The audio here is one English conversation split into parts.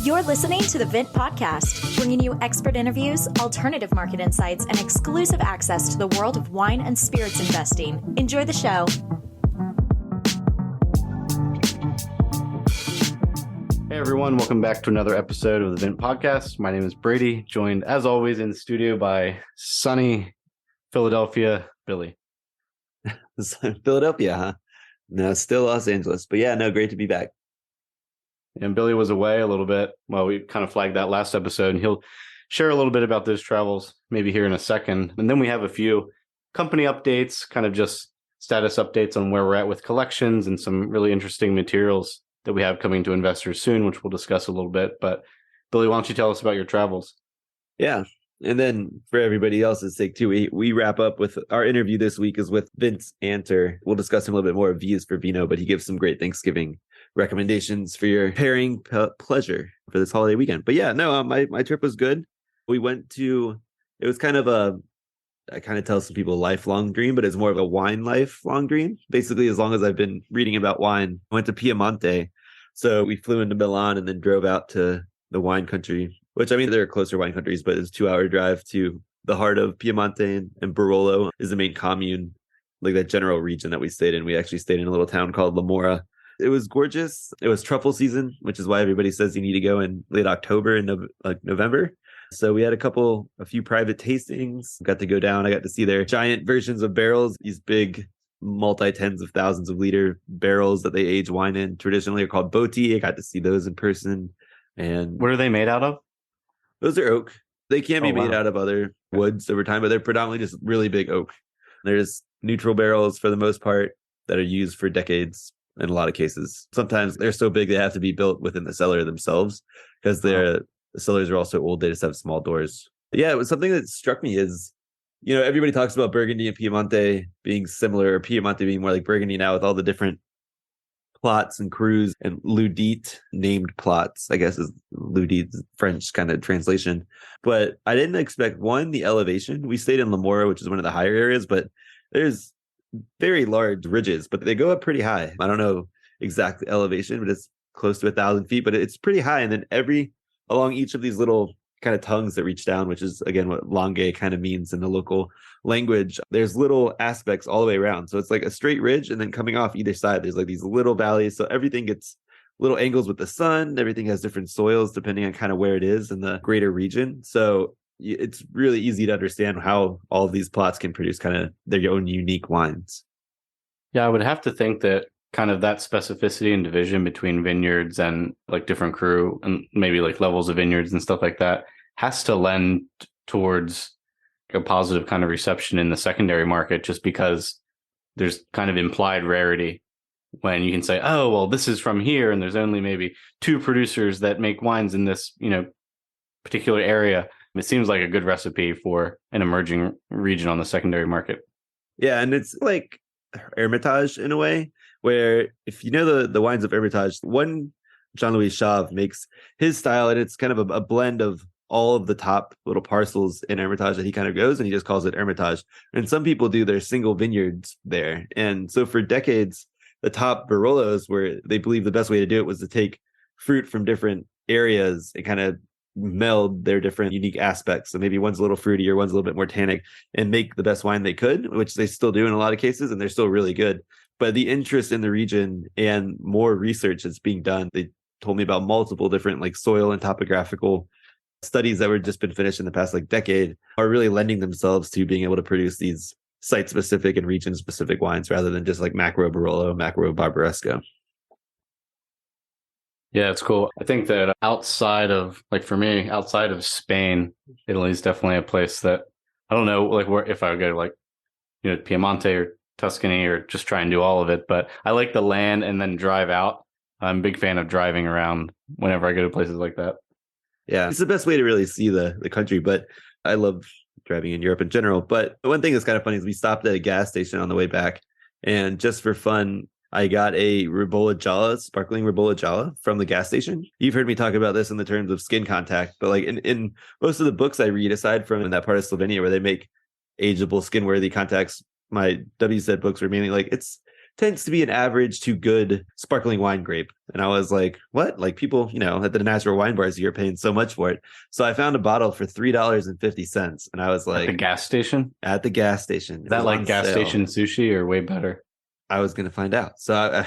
You're listening to the Vint Podcast, bringing you expert interviews, alternative market insights, and exclusive access to the world of wine and spirits investing. Enjoy the show. Hey everyone, welcome back to another episode of the Vint Podcast. My name is Brady, joined as always in the studio by sunny Philadelphia Billy. Philadelphia, huh? No, still Los Angeles. But yeah, no, great to be back. And Billy was away a little bit. Well, we kind of flagged that last episode, and he'll share a little bit about those travels maybe here in a second. And then we have a few company updates, kind of just status updates on where we're at with collections and some really interesting materials that we have coming to investors soon, which we'll discuss a little bit. But Billy, why don't you tell us about your travels? Yeah. And then for everybody else's sake too, we wrap up with our interview this week is with Vince Anter. We'll discuss him a little bit more of Views for Vino, but he gives some great Thanksgiving recommendations for your pairing pleasure for this holiday weekend. But yeah, no, my trip was good. We went to, it was kind of I kind of tell some people a lifelong dream, but it's more of a wine lifelong dream. Basically, as long as I've been reading about wine, I went to Piemonte. So we flew into Milan and then drove out to the wine country, which I mean, there are closer wine countries, but it's a 2-hour drive to the heart of Piemonte, and Barolo is the main commune, like that general region that we stayed in. We actually stayed in a little town called La Mora. It was gorgeous. It was truffle season, which is why everybody says you need to go in late October and November. So we had a few private tastings, got to go down. I got to see their giant versions of barrels, these big multi-tens of thousands of liter barrels that they age wine in. Traditionally are called Botti. I got to see those in person. And what are they made out of? Those are oak. They can be made out of other woods over time, but they're predominantly just really big oak. There's neutral barrels for the most part that are used for decades in a lot of cases. Sometimes they're so big they have to be built within the cellar themselves because the cellars are also old. They just have small doors. But yeah, it was something that struck me is, everybody talks about Burgundy and Piemonte being similar, or Piemonte being more like Burgundy now with all the different plots and crus and Ludite named plots, I guess is Ludite's French kind of translation. But I didn't expect, one, the elevation. We stayed in La Mora, which is one of the higher areas, but there's very large ridges, but they go up pretty high. I don't know exact elevation, but it's close to 1,000 feet, but it's pretty high. And then along each of these little kind of tongues that reach down, which is again what Langhe kind of means in the local language, there's little aspects all the way around. So it's like a straight ridge, and then coming off either side, there's like these little valleys. So everything gets little angles with the sun. Everything has different soils depending on kind of where it is in the greater region. So it's really easy to understand how all of these plots can produce kind of their own unique wines. Yeah, I would have to think that kind of that specificity and division between vineyards and like different cru and maybe like levels of vineyards and stuff like that has to lend towards a positive kind of reception in the secondary market, just because there's kind of implied rarity when you can say, oh, well, this is from here, and there's only maybe 2 producers that make wines in this, particular area. It seems like a good recipe for an emerging region on the secondary market. Yeah, and it's like Hermitage in a way, where if you know the wines of Hermitage, one Jean-Louis Chave makes his style, and it's kind of a blend of all of the top little parcels in Hermitage that he kind of goes, and he just calls it Hermitage. And some people do their single vineyards there. And so for decades, the top Barolos, where they believe the best way to do it was to take fruit from different areas and kind of meld their different unique aspects. So maybe one's a little fruity or one's a little bit more tannic, and make the best wine they could, which they still do in a lot of cases, and they're still really good. But the interest in the region and more research that's being done, they told me about multiple different like soil and topographical studies that were just been finished in the past like decade, are really lending themselves to being able to produce these site-specific and region-specific wines rather than just like macro Barolo, macro Barbaresco. Yeah, it's cool. I think that outside of Spain, Italy is definitely a place that I don't know, like where if I would go to like, Piemonte or Tuscany or just try and do all of it. But I like the land and then drive out. I'm a big fan of driving around whenever I go to places like that. Yeah, it's the best way to really see the country. But I love driving in Europe in general. But one thing that's kind of funny is we stopped at a gas station on the way back. And just for fun, I got a Ribolla Gialla, sparkling Ribolla Gialla from the gas station. You've heard me talk about this in the terms of skin contact. But like in most of the books I read, aside from in that part of Slovenia where they make ageable, skin-worthy contacts, my WZ books were mainly like, it's tends to be an average to good sparkling wine grape. And I was like, what? Like people, at the natural wine bars, you're paying so much for it. So I found a bottle for $3.50. And I was like, at the gas station? At the gas station. Is that like gas station sushi or way better? I was going to find out. So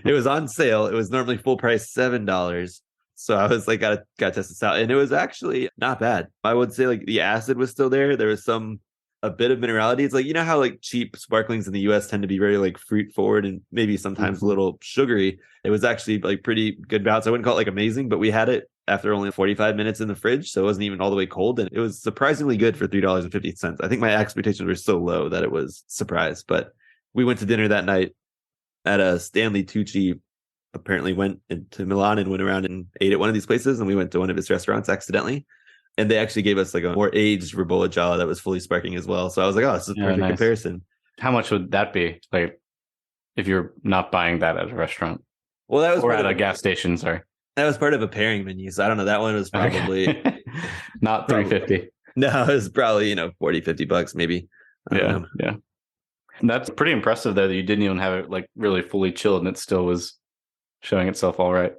it was on sale. It was normally full price $7. So I was like, gotta test this out. And it was actually not bad. I would say like the acid was still there. There was a bit of minerality. It's like, how like cheap sparklings in the US tend to be very like fruit forward and maybe sometimes a little sugary. It was actually like pretty good balance. I wouldn't call it like amazing, but we had it after only 45 minutes in the fridge. So it wasn't even all the way cold. And it was surprisingly good for $3.50. I think my expectations were so low that it was surprise. But we went to dinner that night at a Stanley Tucci. Apparently went into Milan and went around and ate at one of these places. And we went to one of his restaurants accidentally. And they actually gave us like a more aged Ribolla Gialla that was fully sparkling as well. So I was like, oh, this is a perfect comparison. How much would that be? Like if you're not buying that at a restaurant? Well, that was at a gas station, sorry. That was part of a pairing menu. So I don't know. That one was probably not $3.50. No, it was probably, $40-$50 maybe. Yeah. And that's pretty impressive though, that you didn't even have it like really fully chilled and it still was showing itself all right.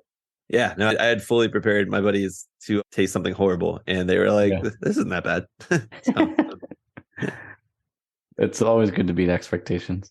Yeah, no, I had fully prepared my buddies to taste something horrible, and they were like, "This isn't that bad." It's always good to beat expectations.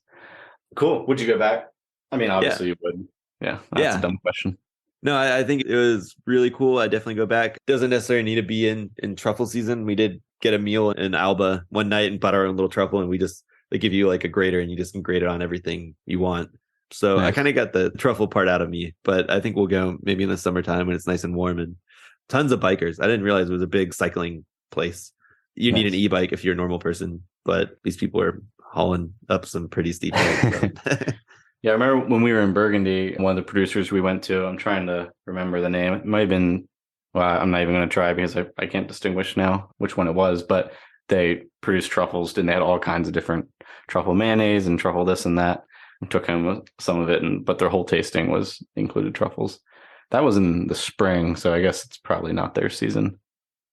Cool. Would you go back? I mean, obviously you would. Yeah, that's a dumb question. No, I think it was really cool. I definitely go back. Doesn't necessarily need to be in truffle season. We did get a meal in Alba one night and bought our own little truffle, and they give you like a grater, and you just can grate it on everything you want. So nice. I kind of got the truffle part out of me, but I think we'll go maybe in the summertime when it's nice and warm and tons of bikers. I didn't realize it was a big cycling place. You need an e-bike if you're a normal person, but these people are hauling up some pretty steep hills. Yeah, I remember when we were in Burgundy, one of the producers we went to, I'm trying to remember the name. It might have been, well, I'm not even going to try because I can't distinguish now which one it was, but they produced truffles and they had all kinds of different truffle mayonnaise and truffle this and that. I took home some of it, but their whole tasting included truffles. That was in the spring, so I guess it's probably not their season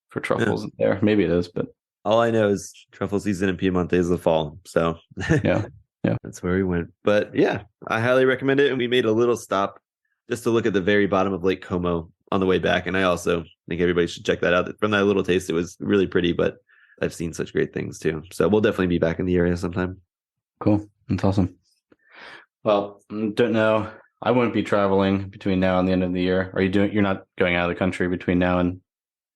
for truffles there. Maybe it is, but all I know is truffle season in Piemonte is the fall. So yeah, that's where we went. But yeah, I highly recommend it. And we made a little stop just to look at the very bottom of Lake Como on the way back. And I also think everybody should check that out. From that little taste, it was really pretty, but I've seen such great things too. So we'll definitely be back in the area sometime. Cool. That's awesome. Well, don't know. I won't be traveling between now and the end of the year. You're not going out of the country between now and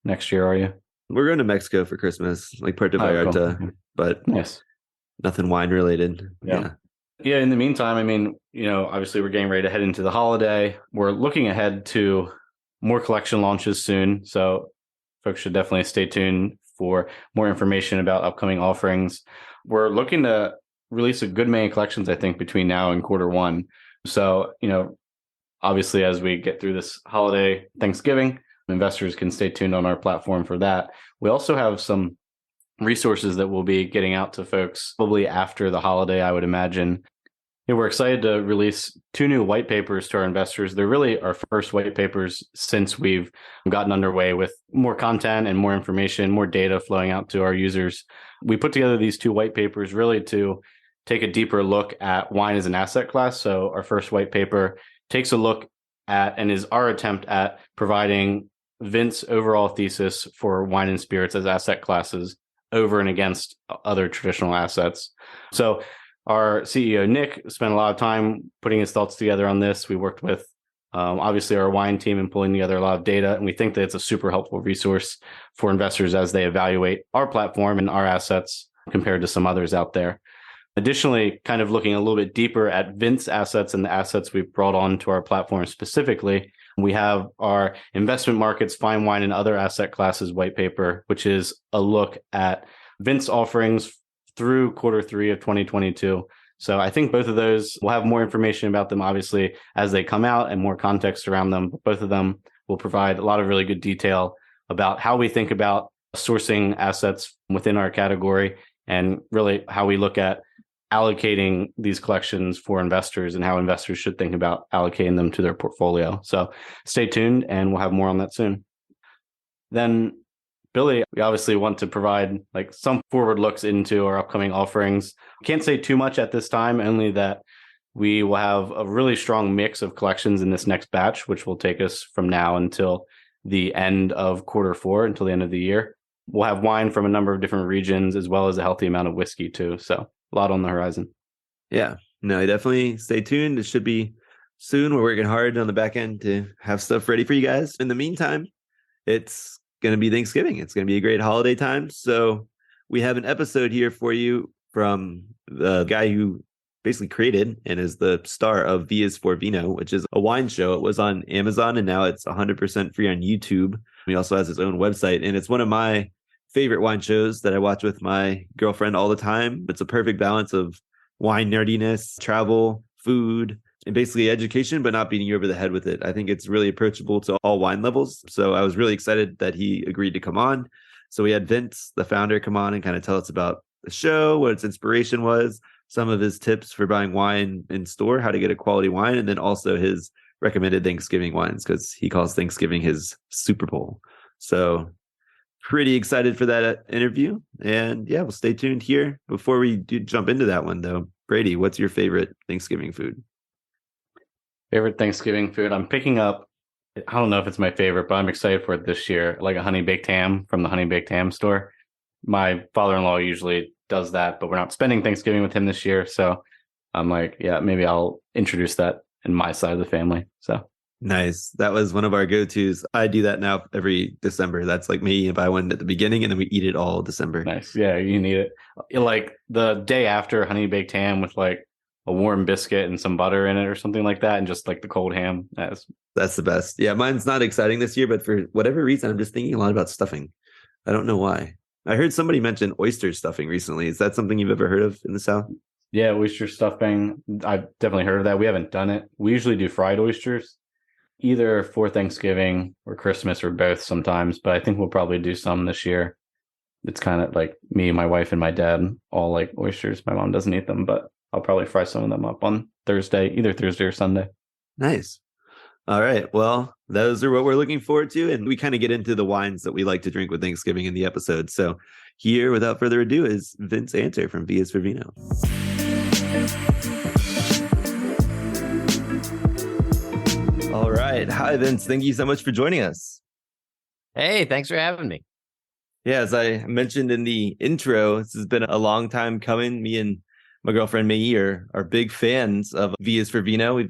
next year, are you? We're going to Mexico for Christmas, like Puerto Vallarta, cool. But nothing wine related. Yeah. In the meantime, I mean, obviously we're getting ready to head into the holiday. We're looking ahead to more collection launches soon. So folks should definitely stay tuned for more information about upcoming offerings. We're looking to release a good many collections, I think, between now and Q1. So, obviously, as we get through this holiday, Thanksgiving, investors can stay tuned on our platform for that. We also have some resources that we'll be getting out to folks probably after the holiday, I would imagine. We're excited to release 2 new white papers to our investors. They're really our first white papers since we've gotten underway with more content and more information, more data flowing out to our users. We put together these 2 white papers really to take a deeper look at wine as an asset class. So our first white paper takes a look at and is our attempt at providing Vint's overall thesis for wine and spirits as asset classes over and against other traditional assets. So our CEO, Nick, spent a lot of time putting his thoughts together on this. We worked with, obviously, our wine team in pulling together a lot of data, and we think that it's a super helpful resource for investors as they evaluate our platform and our assets compared to some others out there. Additionally, kind of looking a little bit deeper at Vint's assets and the assets we've brought on to our platform specifically, we have our investment markets, fine wine, and other asset classes white paper, which is a look at Vint's offerings through Q3 of 2022. So I think both of those, we'll have more information about them, obviously, as they come out and more context around them. But both of them will provide a lot of really good detail about how we think about sourcing assets within our category and really how we look at allocating these collections for investors and how investors should think about allocating them to their portfolio. So stay tuned and we'll have more on that soon. Then Billy, we obviously want to provide like some forward looks into our upcoming offerings. Can't say too much at this time, only that We will have a really strong mix of collections in this next batch, which will take us from now until the end of Q4, until the end of the year. We'll have wine from a number of different regions, as well as a healthy amount of whiskey too. So a lot on the horizon. Yeah, no, definitely stay tuned. It should be soon. We're working hard on the back end to have stuff ready for you guys. In the meantime, it's going to be Thanksgiving. It's going to be a great holiday time. So we have an episode here for you from the guy who basically created and is the star of V is for Vino, which is a wine show. It was on Amazon and now it's 100% free on YouTube. He also has his own website, and it's one of my favorite wine shows that I watch with my girlfriend all the time. It's a perfect balance of wine nerdiness, travel, food, and basically education, but not beating you over the head with it. I think it's really approachable to all wine levels. So I was really excited that he agreed to come on. So we had Vince, the founder, come on and kind of tell us about the show, what its inspiration was, some of his tips for buying wine in store, how to get a quality wine, and then also his recommended Thanksgiving wines, because he calls Thanksgiving his Super Bowl. So pretty excited for that interview. And yeah, we'll stay tuned here. Before we do jump into that one though, Brady, what's your favorite Thanksgiving food? Favorite Thanksgiving food? I'm picking up, I don't know if it's my favorite, but I'm excited for it this year, like a honey baked ham from the Honey Baked Ham store. My father-in-law usually does that, but we're not spending Thanksgiving with him this year. So I'm like, yeah, maybe I'll introduce that in my side of the family. So nice. That was one of our go-tos. I do that now every December. That's like me if I went at the beginning and then we eat it all December. Nice. Yeah, you need it. Like the day after honey baked ham with like a warm biscuit and some butter in it or something like that, and just like the cold ham. That's the best. Yeah, mine's not exciting this year, but for whatever reason, I'm just thinking a lot about stuffing. I don't know why. I heard somebody mention oyster stuffing recently. Is that something you've ever heard of in the South? Yeah, oyster stuffing. I've definitely heard of that. We haven't done it. We usually do fried oysters, either for Thanksgiving or Christmas or both sometimes, but I think we'll probably do some this year. It's kind of like me, my wife, and my dad all like oysters. My mom doesn't eat them, but I'll probably fry some of them up on Thursday, either Thursday or Sunday. Nice. All right. Well, those are what we're looking forward to. And we kind of get into the wines that we like to drink with Thanksgiving in the episode. So here, without further ado, is Vince Anter from V is for Vino. All right. Hi, Vince. Thank you so much for joining us. Hey, thanks for having me. Yeah, as I mentioned in the intro, this has been a long time coming. Me and my girlfriend, May, are big fans of V is for Vino.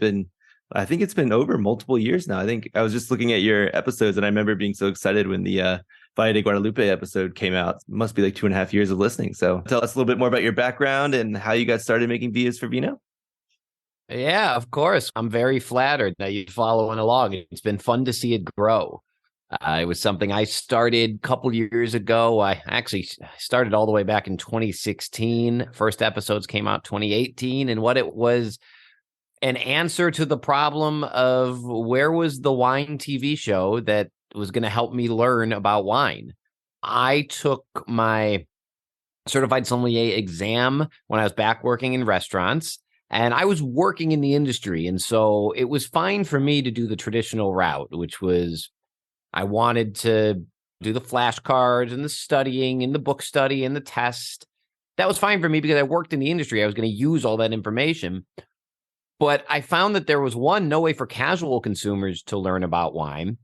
I think it's been over multiple years now. I think I was just looking at your episodes and I remember being so excited when the Valle de Guadalupe episode came out. It must be like 2.5 years of listening. So tell us a little bit more about your background and how you got started making V is for Vino. Yeah, of course. I'm very flattered that you're following along. It's been fun to see it grow. It was something I started a couple years ago. I actually started all the way back in 2016. First episodes came out 2018. And what it was, an answer to the problem of where was the wine TV show that was going to help me learn about wine. I took my certified sommelier exam when I was back working in restaurants, and I was working in the industry. And so it was fine for me to do the traditional route, which was I wanted to do the flashcards and the studying and the book study and the test. That was fine for me because I worked in the industry. I was going to use all that information. But I found that there was one, no way for casual consumers to learn about wine.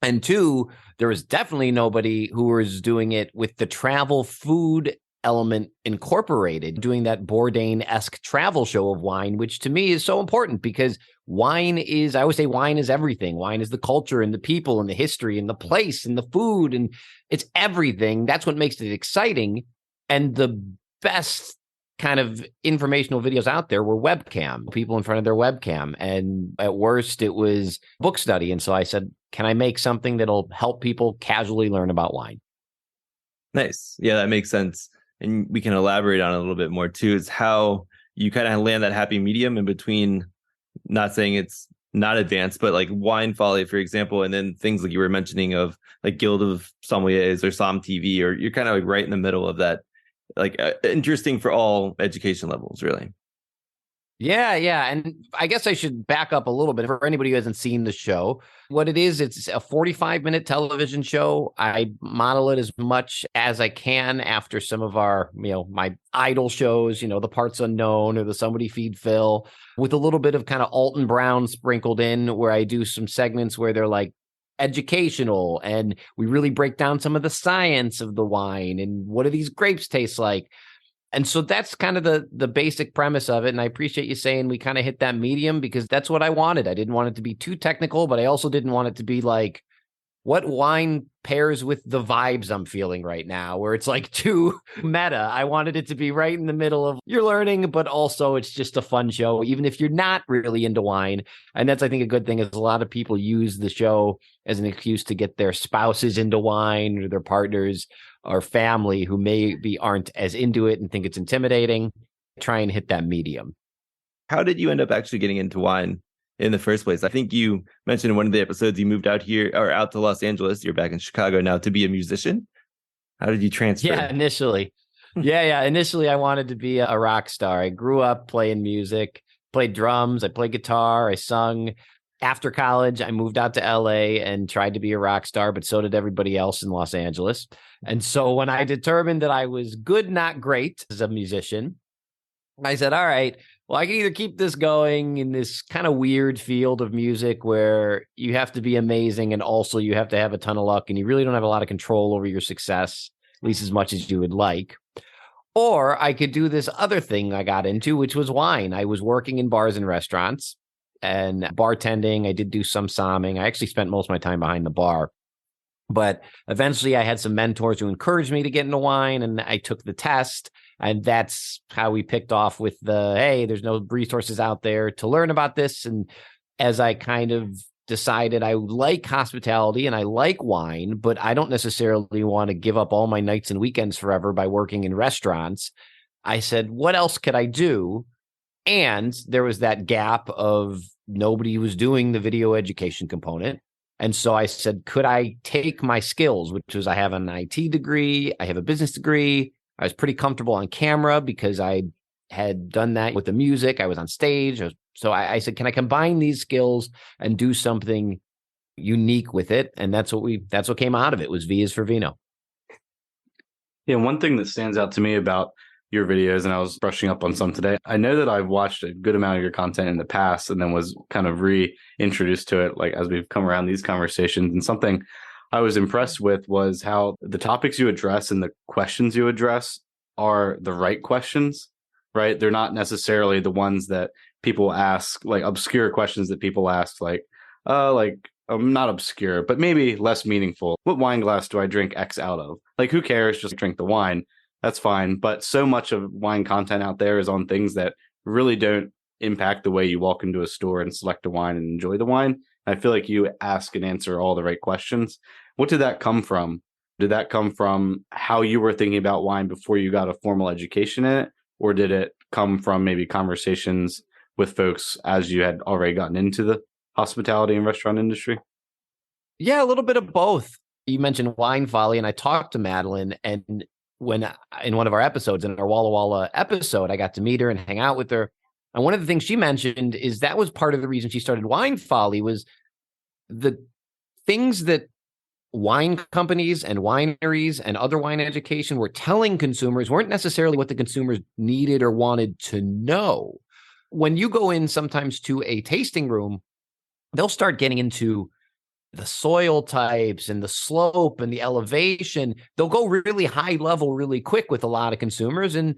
And two, there was definitely nobody who was doing it with the travel food element incorporated, doing that Bourdain-esque travel show of wine, which to me is so important because wine is, I always say wine is everything. Wine is the culture and the people and the history and the place and the food, and it's everything. That's what makes it exciting. And the best kind of informational videos out there were webcam, people in front of their webcam. And at worst, it was book study. And so I said, can I make something that'll help people casually learn about wine? Nice. Yeah, that makes sense. And we can elaborate on it a little bit more too, is how you kind of land that happy medium in between, not saying it's not advanced, but like Wine Folly, for example, and then things like you were mentioning of like Guild of Sommeliers or Som TV, or you're kind of like right in the middle of that, like interesting for all education levels, really. Yeah, yeah. And I guess I should back up a little bit for anybody who hasn't seen the show. What it is, it's a 45-minute television show. I model it as much as I can after some of our, my idol shows, The Parts Unknown or the Somebody Feed Phil, with a little bit of kind of Alton Brown sprinkled in, where I do some segments where they're like educational and we really break down some of the science of the wine and what do these grapes taste like. And so that's kind of the basic premise of it. And I appreciate you saying we kind of hit that medium, because that's what I wanted. I didn't want it to be too technical, but I also didn't want it to be like, what wine pairs with the vibes I'm feeling right now, where it's like too meta. I wanted it to be right in the middle of you're learning, but also it's just a fun show, even if you're not really into wine. And that's, I think, a good thing, is a lot of people use the show as an excuse to get their spouses into wine, or their partners or family who maybe aren't as into it and think it's intimidating. Try and hit that medium. How did you end up actually getting into wine in the first place? I think you mentioned in one of the episodes you moved out here, or out to Los Angeles. You're back in Chicago now, to be a musician. How did you transfer? Yeah, initially. Initially, I wanted to be a rock star. I grew up playing music, played drums, I played guitar, I sung. After college, I moved out to LA and tried to be a rock star, but so did everybody else in Los Angeles. And so when I determined that I was good, not great as a musician, I said, all right, well, I can either keep this going in this kind of weird field of music where you have to be amazing and also you have to have a ton of luck and you really don't have a lot of control over your success, at least as much as you would like. Or I could do this other thing I got into, which was wine. I was working in bars and restaurants and bartending. I did do some somming. I actually spent most of my time behind the bar. But eventually I had some mentors who encouraged me to get into wine, and I took the test. And that's how we picked off with hey, there's no resources out there to learn about this. And as I kind of decided I like hospitality and I like wine, but I don't necessarily want to give up all my nights and weekends forever by working in restaurants, I said, what else could I do? And there was that gap of nobody was doing the video education component. And so I said, could I take my skills, which was I have an IT degree, I have a business degree. I was pretty comfortable on camera because I had done that with the music. I was on stage. So I said, can I combine these skills and do something unique with it? And that's what came out of it, was V is for Vino. Yeah, one thing that stands out to me about your videos, and I was brushing up on some today, I know that I've watched a good amount of your content in the past and then was kind of reintroduced to it, like as we've come around these conversations. And something I was impressed with was how the topics you address and the questions you address are the right questions, right? They're not necessarily the ones that people ask, like obscure questions that people ask, like not obscure, but maybe less meaningful. What wine glass do I drink X out of? Like, who cares? Just drink the wine. That's fine. But so much of wine content out there is on things that really don't impact the way you walk into a store and select a wine and enjoy the wine. I feel like you ask and answer all the right questions. What did that come from? Did that come from how you were thinking about wine before you got a formal education in it? Or did it come from maybe conversations with folks as you had already gotten into the hospitality and restaurant industry? Yeah, a little bit of both. You mentioned Wine Folly, and I talked to Madeline, and when in one of our episodes, in our Walla Walla episode, I got to meet her and hang out with her. And one of the things she mentioned is that was part of the reason she started Wine Folly, was the things that wine companies and wineries and other wine education were telling consumers weren't necessarily what the consumers needed or wanted to know. When you go in sometimes to a tasting room, they'll start getting into the soil types and the slope and the elevation. They'll go really high level really quick with a lot of consumers. And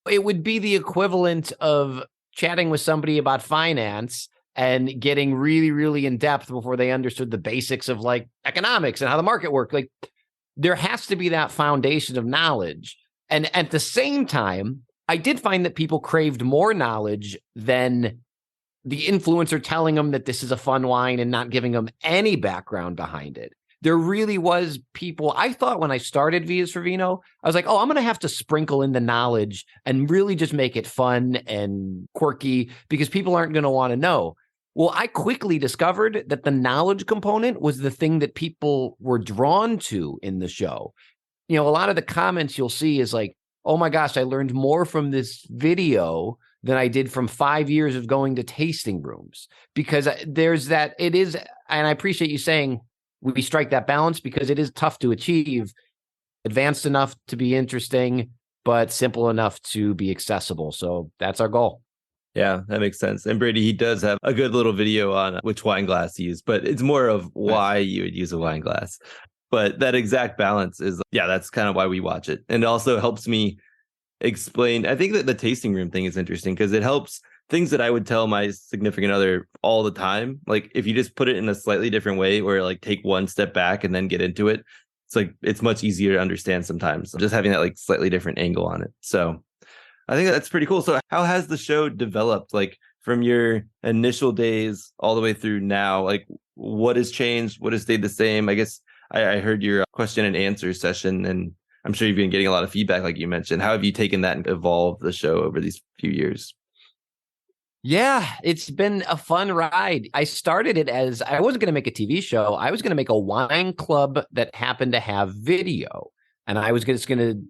it would be the equivalent of chatting with somebody about finance and getting really, really in depth before they understood the basics of like economics and how the market worked. Like, there has to be that foundation of knowledge. And at the same time, I did find that people craved more knowledge than the influencer telling them that this is a fun wine and not giving them any background behind it. There really was people, I thought when I started V is for Vino, I was like, oh, I'm going to have to sprinkle in the knowledge and really just make it fun and quirky because people aren't going to want to know. Well, I quickly discovered that the knowledge component was the thing that people were drawn to in the show. A lot of the comments you'll see is like, oh my gosh, I learned more from this video than I did from 5 years of going to tasting rooms, because there's that, it is, and I appreciate you saying we strike that balance, because it is tough to achieve, advanced enough to be interesting, but simple enough to be accessible. So that's our goal. Yeah, that makes sense. And Brady, he does have a good little video on which wine glass to use, but it's more of why you would use a wine glass. But that exact balance is, yeah, that's kind of why we watch it. And it also helps me explain. I think that the tasting room thing is interesting because it helps things that I would tell my significant other all the time. Like if you just put it in a slightly different way, or like take one step back and then get into it, it's like, it's much easier to understand sometimes, just having that like slightly different angle on it. So I think that's pretty cool. So how has the show developed, like from your initial days all the way through now? Like what has changed? What has stayed the same? I guess I heard your question and answer session, and I'm sure you've been getting a lot of feedback, like you mentioned. How have you taken that and evolved the show over these few years? Yeah, it's been a fun ride. I started it as, I wasn't going to make a TV show. I was going to make a wine club that happened to have video. And I was just going to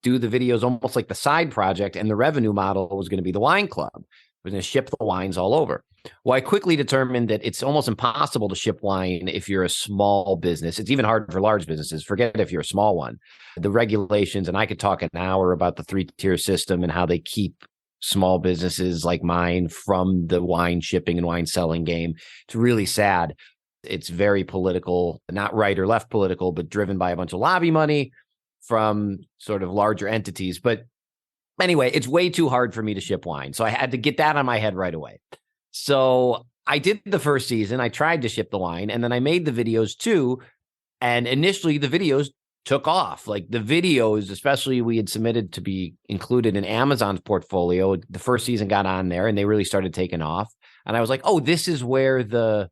do the videos almost like the side project. And the revenue model was going to be the wine club. I was going to ship the wines all over. Well, I quickly determined that it's almost impossible to ship wine if you're a small business. It's even hard for large businesses. Forget if you're a small one. The regulations, and I could talk an hour about the 3-tier system and how they keep small businesses like mine from the wine shipping and wine selling game. It's really sad. It's very political, not right or left political, but driven by a bunch of lobby money from sort of larger entities. But anyway, it's way too hard for me to ship wine. So I had to get that on my head right away. So I did the first season. I tried to ship the wine, and then I made the videos too. And initially the videos took off. Like the videos, especially we had submitted to be included in Amazon's portfolio. The first season got on there and they really started taking off. And I was like, oh, this is where the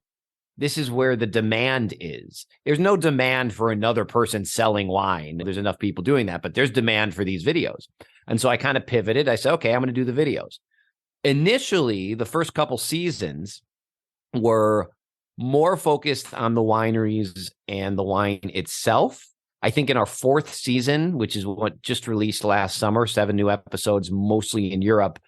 demand is. There's no demand for another person selling wine. There's enough people doing that, but there's demand for these videos. And so I kind of pivoted. I said, okay, I'm going to do the videos. Initially, the first couple seasons were more focused on the wineries and the wine itself. I think in our 4th season, which is what just released last summer, 7 new episodes, mostly in Europe,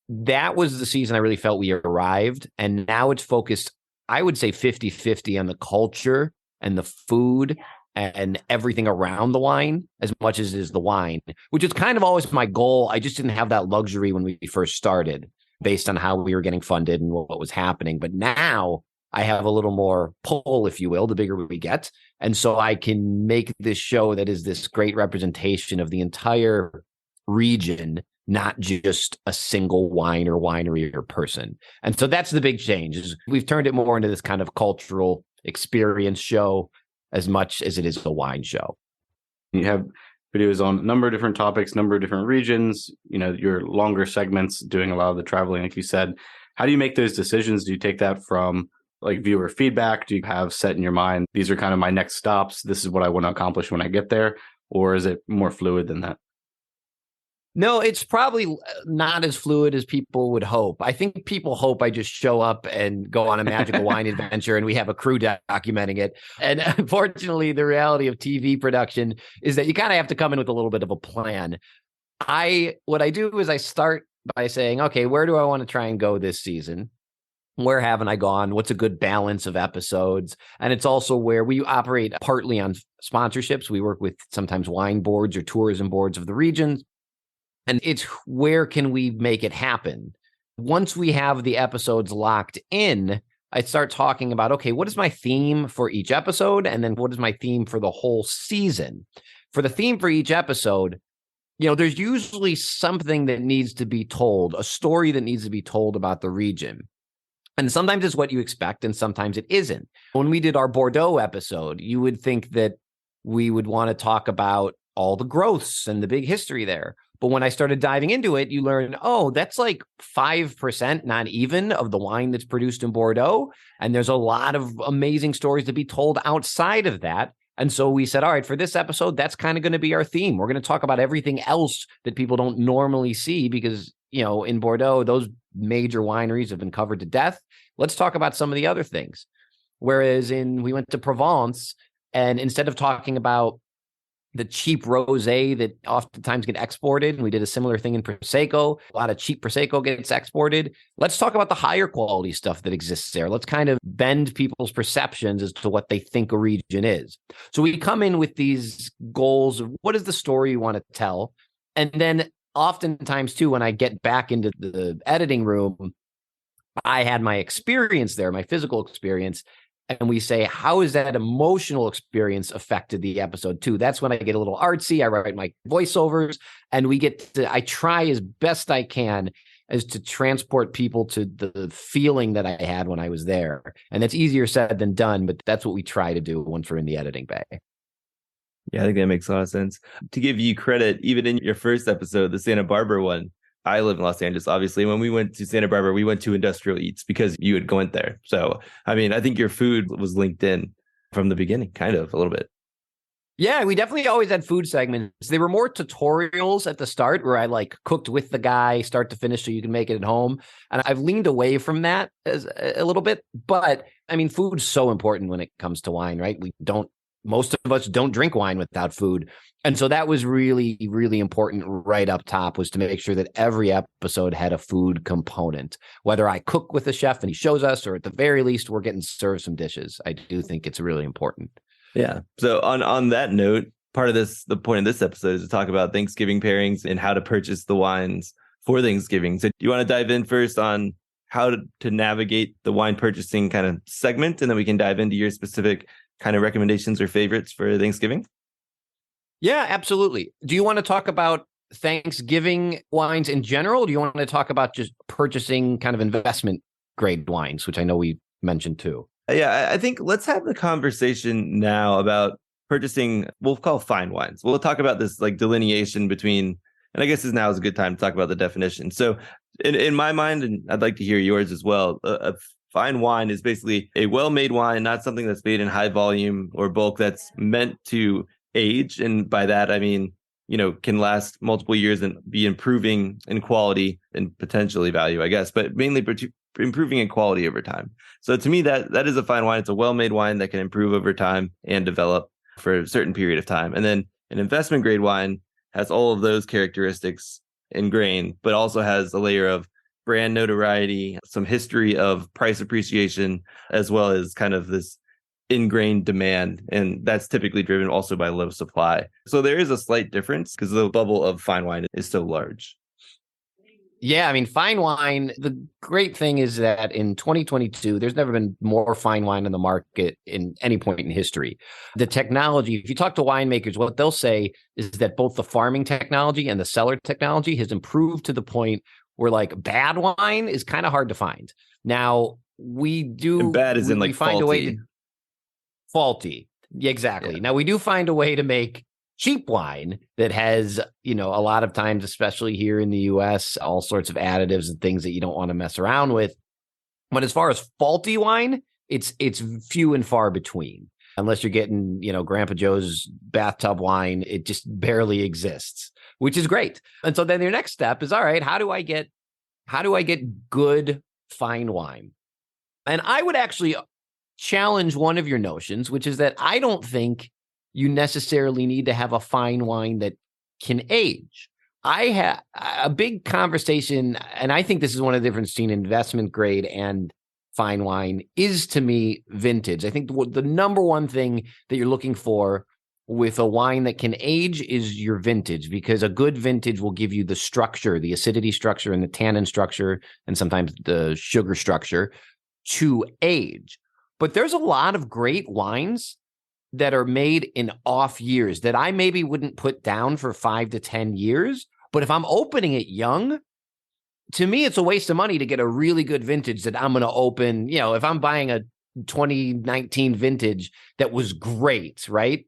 that was the season I really felt we arrived. And now it's focused, I would say 50-50 on the culture and the food and everything around the wine as much as it is the wine, which is kind of always my goal. I just didn't have that luxury when we first started based on how we were getting funded and what was happening. But now I have a little more pull, if you will, the bigger we get. And so I can make this show that is this great representation of the entire region, not just a single wine or winery or person. And so that's the big change. Is we've turned it more into this kind of cultural experience show as much as it is a wine show. You have videos on a number of different topics, number of different regions, your longer segments doing a lot of the traveling, like you said. How do you make those decisions? Do you take that from like viewer feedback? Do you have set in your mind, these are kind of my next stops, this is what I want to accomplish when I get there? Or is it more fluid than that? No, it's probably not as fluid as people would hope. I think people hope I just show up and go on a magical wine adventure and we have a crew documenting it. And unfortunately, the reality of TV production is that you kind of have to come in with a little bit of a plan. What I do is I start by saying, okay, where do I want to try and go this season? Where haven't I gone? What's a good balance of episodes? And it's also where we operate partly on sponsorships. We work with sometimes wine boards or tourism boards of the regions. And it's where can we make it happen? Once we have the episodes locked in, I start talking about, okay, what is my theme for each episode? And then what is my theme for the whole season? For the theme for each episode, there's usually something that needs to be told, a story that needs to be told about the region. And sometimes it's what you expect, and sometimes it isn't. When we did our Bordeaux episode, you would think that we would want to talk about all the growths and the big history there. But when I started diving into it, you learn, oh, that's like 5%, not even, of the wine that's produced in Bordeaux. And there's a lot of amazing stories to be told outside of that. And so we said, all right, for this episode, that's kind of going to be our theme. We're going to talk about everything else that people don't normally see because, in Bordeaux, those major wineries have been covered to death. Let's talk about some of the other things. Whereas we went to Provence, and instead of talking about the cheap rosé that oftentimes get exported. And we did a similar thing in Prosecco. A lot of cheap Prosecco gets exported. Let's talk about the higher quality stuff that exists there. Let's kind of bend people's perceptions as to what they think a region is. So we come in with these goals of what is the story you want to tell? And then oftentimes too, when I get back into the editing room, I had my experience there, my physical experience. And we say, how has that emotional experience affected the episode too? That's when I get a little artsy. I write my voiceovers and I try as best I can as to transport people to the feeling that I had when I was there. And that's easier said than done, but that's what we try to do once we're in the editing bay. Yeah, I think that makes a lot of sense. To give you credit, even in your first episode, the Santa Barbara one, I live in Los Angeles, obviously. When we went to Santa Barbara, we went to Industrial Eats because you had went there. So, I mean, I think your food was linked in from the beginning, kind of a little bit. Yeah, we definitely always had food segments. They were more tutorials at the start where I like cooked with the guy start to finish so you can make it at home. And I've leaned away from that as a little bit. But I mean, food's so important when it comes to wine, right? Most of us don't drink wine without food. And so that was really, really important right up top, was to make sure that every episode had a food component, whether I cook with the chef and he shows us, or at the very least, we're getting served some dishes. I do think it's really important. Yeah. So on that note, part of the point of this episode is to talk about Thanksgiving pairings and how to purchase the wines for Thanksgiving. So do you want to dive in first on how to navigate the wine purchasing kind of segment, and then we can dive into your specific kind of recommendations or favorites for Thanksgiving? Yeah, absolutely. Do you want to talk about Thanksgiving wines in general? Or do you want to talk about just purchasing kind of investment grade wines, which I know we mentioned too? Yeah, I think let's have the conversation now about purchasing, we'll call fine wines. We'll talk about this like delineation between, and I guess now is a good time to talk about the definition. So in my mind, and I'd like to hear yours as well, a fine wine is basically a well-made wine, not something that's made in high volume or bulk, that's meant to age. And by that, I mean, can last multiple years and be improving in quality and potentially value, I guess, but mainly improving in quality over time. So to me, that is a fine wine. It's a well-made wine that can improve over time and develop for a certain period of time. And then an investment grade wine has all of those characteristics ingrained, but also has a layer of brand notoriety, some history of price appreciation, as well as kind of this ingrained demand. And that's typically driven also by low supply. So there is a slight difference because the bubble of fine wine is so large. Yeah, I mean, fine wine, the great thing is that in 2022, there's never been more fine wine on the market in any point in history. The technology, if you talk to winemakers, what they'll say is that both the farming technology and the cellar technology has improved to the point where like bad wine is kind of hard to find. Now, we do... And bad is in like find faulty. A way to, faulty. Yeah, exactly. Yeah. Now, we do find a way to make cheap wine that has, a lot of times, especially here in the US, all sorts of additives and things that you don't want to mess around with. But as far as faulty wine, it's few and far between. Unless you're getting, Grandpa Joe's bathtub wine, it just barely exists, which is great. And so then your next step is, all right, how do I get good fine wine? And I would actually challenge one of your notions, which is that I don't think you necessarily need to have a fine wine that can age. I had a big conversation, and I think this is one of the differences between investment grade and fine wine is, to me, vintage. I think the number one thing that you're looking for with a wine that can age is your vintage, because a good vintage will give you the structure, the acidity structure and the tannin structure, and sometimes the sugar structure to age. But there's a lot of great wines that are made in off years that I maybe wouldn't put down for 5 to 10 years. But if I'm opening it young, to me, it's a waste of money to get a really good vintage that I'm going to open. If I'm buying a 2019 vintage that was great, right?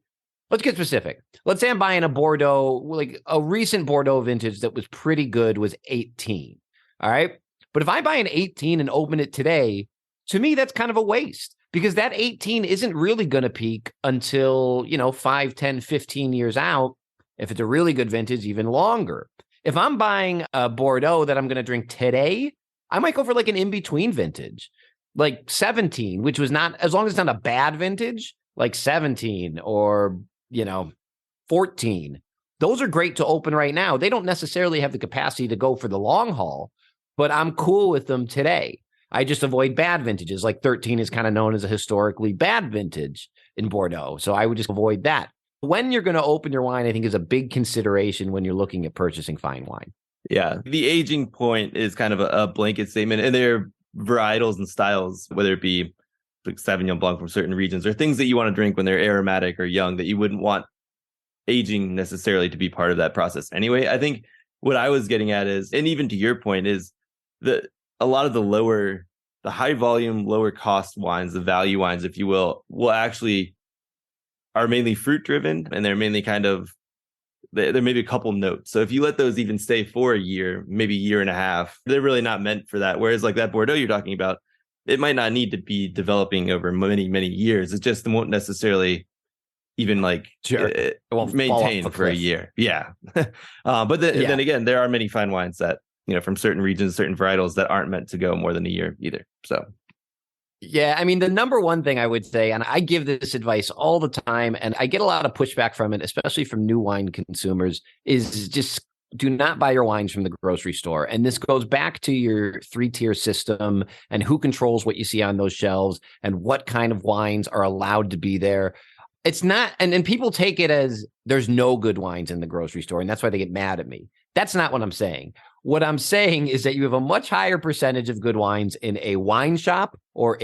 Let's get specific. Let's say I'm buying a Bordeaux, like a recent Bordeaux vintage that was pretty good, was 18. All right. But if I buy an 18 and open it today, to me, that's kind of a waste. Because that 18 isn't really going to peak until, 5, 10, 15 years out. If it's a really good vintage, even longer. If I'm buying a Bordeaux that I'm going to drink today, I might go for like an in-between vintage, like 17, which was not, as long as it's not a bad vintage, like 17 or, 14. Those are great to open right now. They don't necessarily have the capacity to go for the long haul, but I'm cool with them today. I just avoid bad vintages. Like 13 is kind of known as a historically bad vintage in Bordeaux. So I would just avoid that. When you're going to open your wine, I think is a big consideration when you're looking at purchasing fine wine. Yeah. The aging point is kind of a blanket statement. And there are varietals and styles, whether it be like Sauvignon Blanc from certain regions or things that you want to drink when they're aromatic or young that you wouldn't want aging necessarily to be part of that process. Anyway, I think what I was getting at is, and even to your point, is that a lot of the high volume, lower cost wines, the value wines, if you will actually are mainly fruit driven, and they're mainly there may be a couple notes. So if you let those even stay for a year, maybe a year and a half, they're really not meant for that. Whereas like that Bordeaux you're talking about, it might not need to be developing over many, many years. It just won't necessarily even maintain for a year. Yeah. But then again, there are many fine wines that, from certain regions, certain varietals that aren't meant to go more than a year either. So. Yeah, I mean, the number one thing I would say, and I give this advice all the time, and I get a lot of pushback from it, especially from new wine consumers, is just do not buy your wines from the grocery store. And this goes back to your 3-tier system and who controls what you see on those shelves and what kind of wines are allowed to be there. It's not, and people take it as there's no good wines in the grocery store, and that's why they get mad at me. That's not what I'm saying. What I'm saying is that you have a much higher percentage of good wines in a wine shop or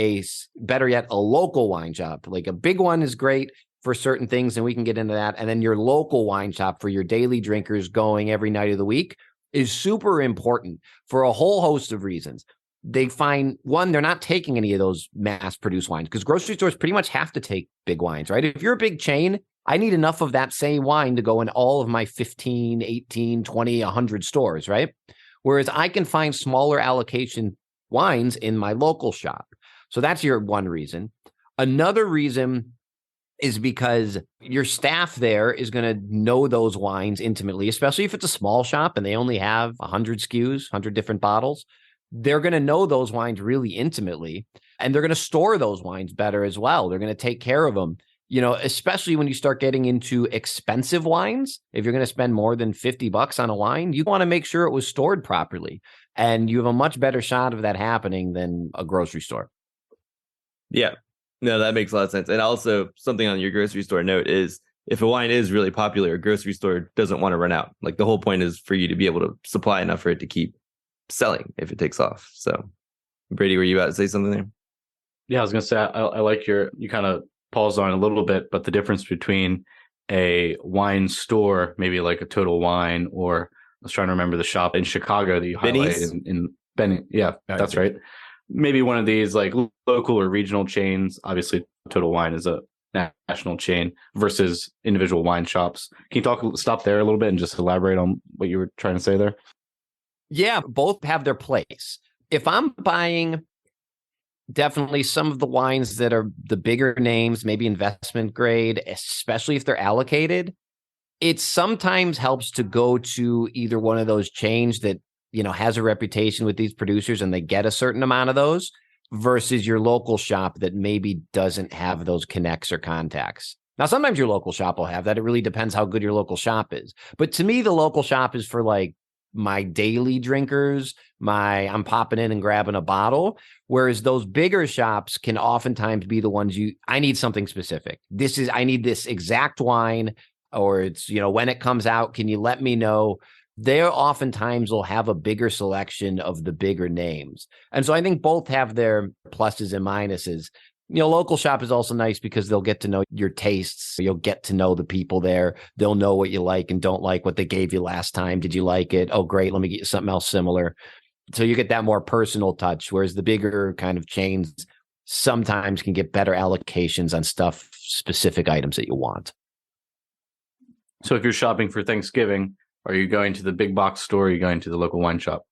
better yet, a local wine shop. Like a big one is great for certain things, and we can get into that. And then your local wine shop for your daily drinkers going every night of the week is super important for a whole host of reasons. They find, one, they're not taking any of those mass-produced wines because grocery stores pretty much have to take big wines, right? If you're a big chain, I need enough of that same wine to go in all of my 15, 18, 20, 100 stores, right? Whereas I can find smaller allocation wines in my local shop. So that's your one reason. Another reason is because your staff there is going to know those wines intimately, especially if it's a small shop and they only have 100 SKUs, 100 different bottles. They're going to know those wines really intimately, and they're going to store those wines better as well. They're going to take care of them. Especially when you start getting into expensive wines, if you're going to spend more than $50 on a wine, you want to make sure it was stored properly. And you have a much better shot of that happening than a grocery store. Yeah, no, that makes a lot of sense. And also something on your grocery store note is if a wine is really popular, a grocery store doesn't want to run out. Like the whole point is for you to be able to supply enough for it to keep selling if it takes off. So Brady, were you about to say something there? Yeah, I was going to say, I like you kind of paused on a little bit, but the difference between a wine store, maybe like a Total Wine, or I was trying to remember the shop in Chicago that you highlighted in Benny. Yeah, that's right. Maybe one of these like local or regional chains. Obviously, Total Wine is a national chain versus individual wine shops. Can you stop there a little bit and just elaborate on what you were trying to say there? Yeah, both have their place. If I'm buying definitely some of the wines that are the bigger names, maybe investment grade, especially if they're allocated, it sometimes helps to go to either one of those chains that, has a reputation with these producers and they get a certain amount of those versus your local shop that maybe doesn't have those connects or contacts. Now, sometimes your local shop will have that. It really depends how good your local shop is. But to me, the local shop is for like my daily drinkers, I'm popping in and grabbing a bottle. Whereas those bigger shops can oftentimes be the ones I need something specific. I need this exact wine, or it's, when it comes out, can you let me know? They oftentimes will have a bigger selection of the bigger names. And so I think both have their pluses and minuses. Local shop is also nice because they'll get to know your tastes. You'll get to know the people there. They'll know what you like and don't like, what they gave you last time. Did you like it? Oh, great. Let me get you something else similar. So you get that more personal touch, whereas the bigger kind of chains sometimes can get better allocations on specific items that you want. So if you're shopping for Thanksgiving, are you going to the big box store or are you going to the local wine shop?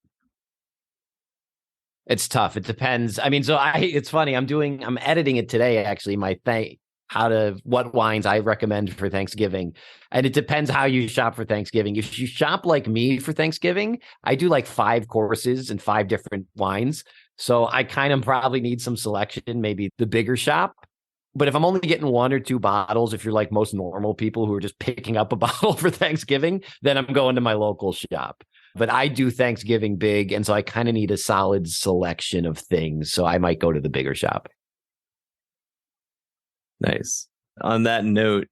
It's tough. It depends. I mean, it's funny. I'm editing it today, actually, what wines I recommend for Thanksgiving. And it depends how you shop for Thanksgiving. If you shop like me for Thanksgiving, I do like 5 courses and 5 different wines. So I kind of probably need some selection, maybe the bigger shop. But if I'm only getting 1 or 2 bottles, if you're like most normal people who are just picking up a bottle for Thanksgiving, then I'm going to my local shop. But I do Thanksgiving big, and so I kind of need a solid selection of things. So I might go to the bigger shop. Nice. On that note,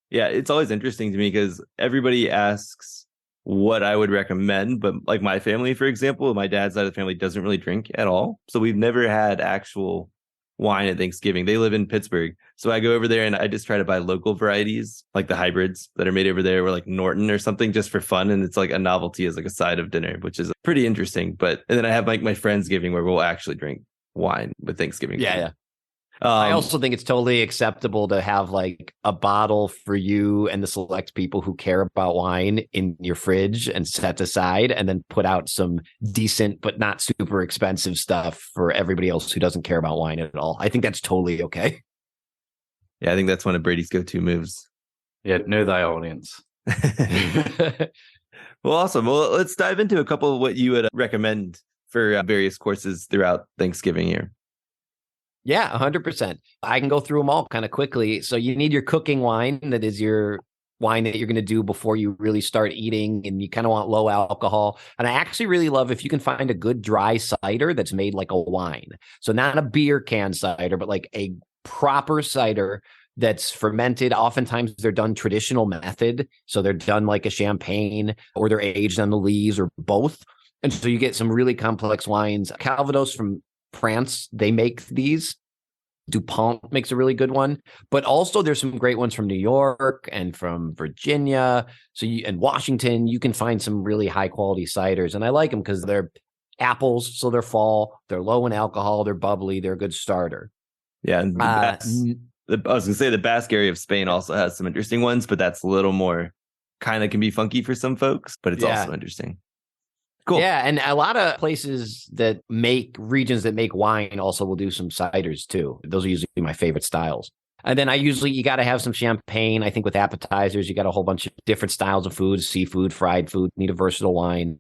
yeah, it's always interesting to me because everybody asks what I would recommend. But like my family, for example, my dad's side of the family doesn't really drink at all. So we've never had actual wine at Thanksgiving. They live in Pittsburgh. So I go over there and I just try to buy local varieties, like the hybrids that are made over there, or like Norton or something, just for fun. And it's like a novelty as like a side of dinner, which is pretty interesting. But and then I have like my Friendsgiving where we'll actually drink wine with Thanksgiving. Yeah. I also think it's totally acceptable to have like a bottle for you and the select people who care about wine in your fridge and set aside, and then put out some decent but not super expensive stuff for everybody else who doesn't care about wine at all. I think that's totally okay. Yeah, I think that's one of Brady's go-to moves. Yeah, know thy audience. Well, awesome. Well, let's dive into a couple of what you would recommend for various courses throughout Thanksgiving here. Yeah, 100%. I can go through them all kind of quickly. So you need your cooking wine. That is your wine that you're going to do before you really start eating, and you kind of want low alcohol. And I actually really love if you can find a good dry cider that's made like a wine. So not a beer can cider, but like a proper cider that's fermented. Oftentimes they're done traditional method. So they're done like a champagne, or they're aged on the lees, or both. And so you get some really complex wines. Calvados from France, they make these. DuPont makes a really good one, but also there's some great ones from New York and from Virginia. And Washington, you can find some really high quality ciders, and I like them because they're apples, so they're fall, they're low in alcohol, they're bubbly, they're a good starter. Yeah, and I was gonna say the Basque area of Spain also has some interesting ones, but that's a little more kind of can be funky for some folks, but it's also interesting. Cool. Yeah, and a lot of places that make regions that make wine also will do some ciders too. Those are usually my favorite styles. And then you got to have some champagne. I think with appetizers, you got a whole bunch of different styles of food, seafood, fried food, need a versatile wine.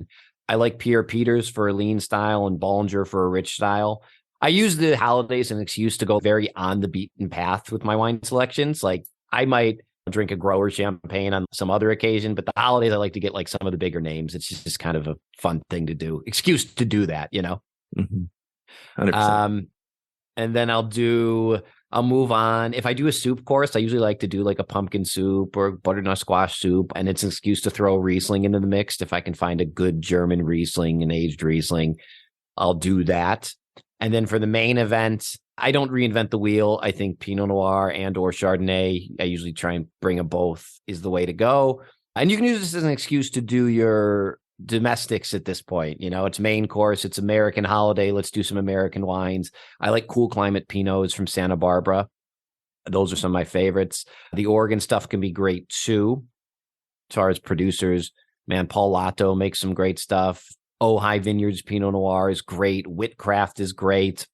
I like Pierre Peters for a lean style and Bollinger for a rich style. I use the holidays as an excuse to go very on the beaten path with my wine selections. Like I might drink a grower champagne on some other occasion, but the holidays I like to get like some of the bigger names. It's just kind of a fun thing to do, excuse to do that, you know. 100%. And then I'll move on. If I do a soup course, I usually like to do like a pumpkin soup or butternut squash soup, and it's an excuse to throw Riesling into the mix. If I can find a good German Riesling, an aged Riesling, I'll do that. And then for the main event, I don't reinvent the wheel. I think Pinot Noir and or Chardonnay, I usually try and bring them both, is the way to go. And you can use this as an excuse to do your domestics at this point. You know, it's main course, it's American holiday. Let's do some American wines. I like Cool Climate Pinots from Santa Barbara. Those are some of my favorites. The Oregon stuff can be great too. As far as producers, man, Paul Lotto makes some great stuff. Ojai Vineyards Pinot Noir is great. Whitcraft is great.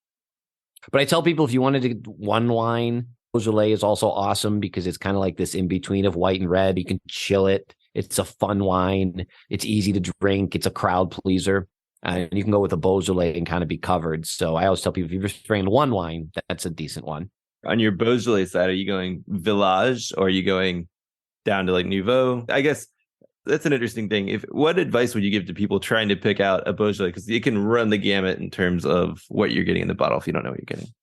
But I tell people if you wanted to get one wine, Beaujolais is also awesome because it's kind of like this in between of white and red. You can chill it. It's a fun wine. It's easy to drink. It's a crowd pleaser. And you can go with a Beaujolais and kind of be covered. So I always tell people if you're just drinking one wine, that's a decent one. On your Beaujolais side, are you going Village or are you going down to like Nouveau? I guess that's an interesting thing. What advice would you give to people trying to pick out a Beaujolais? Because it can run the gamut in terms of what you're getting in the bottle if you don't know what you're getting.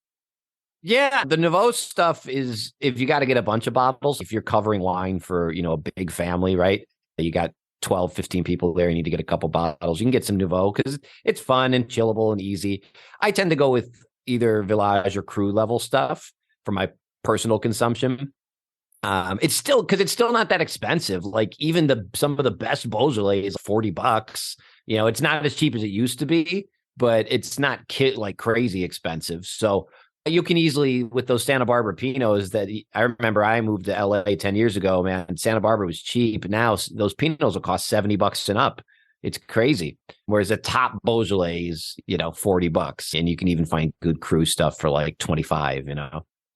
Yeah, the Nouveau stuff is if you got to get a bunch of bottles, if you're covering wine for, a big family, right? You got 12, 15 people there, you need to get a couple bottles. You can get some Nouveau because it's fun and chillable and easy. I tend to go with either Village or Cru level stuff for my personal consumption. It's still not that expensive. Like even some of the best Beaujolais is $40. It's not as cheap as it used to be, but it's not like crazy expensive. So you can easily, with those Santa Barbara Pinots that I remember I moved to LA 10 years ago, man, Santa Barbara was cheap. Now those Pinots will cost $70 and up. It's crazy. Whereas a top Beaujolais is, $40, and you can even find good Cru stuff for like 25,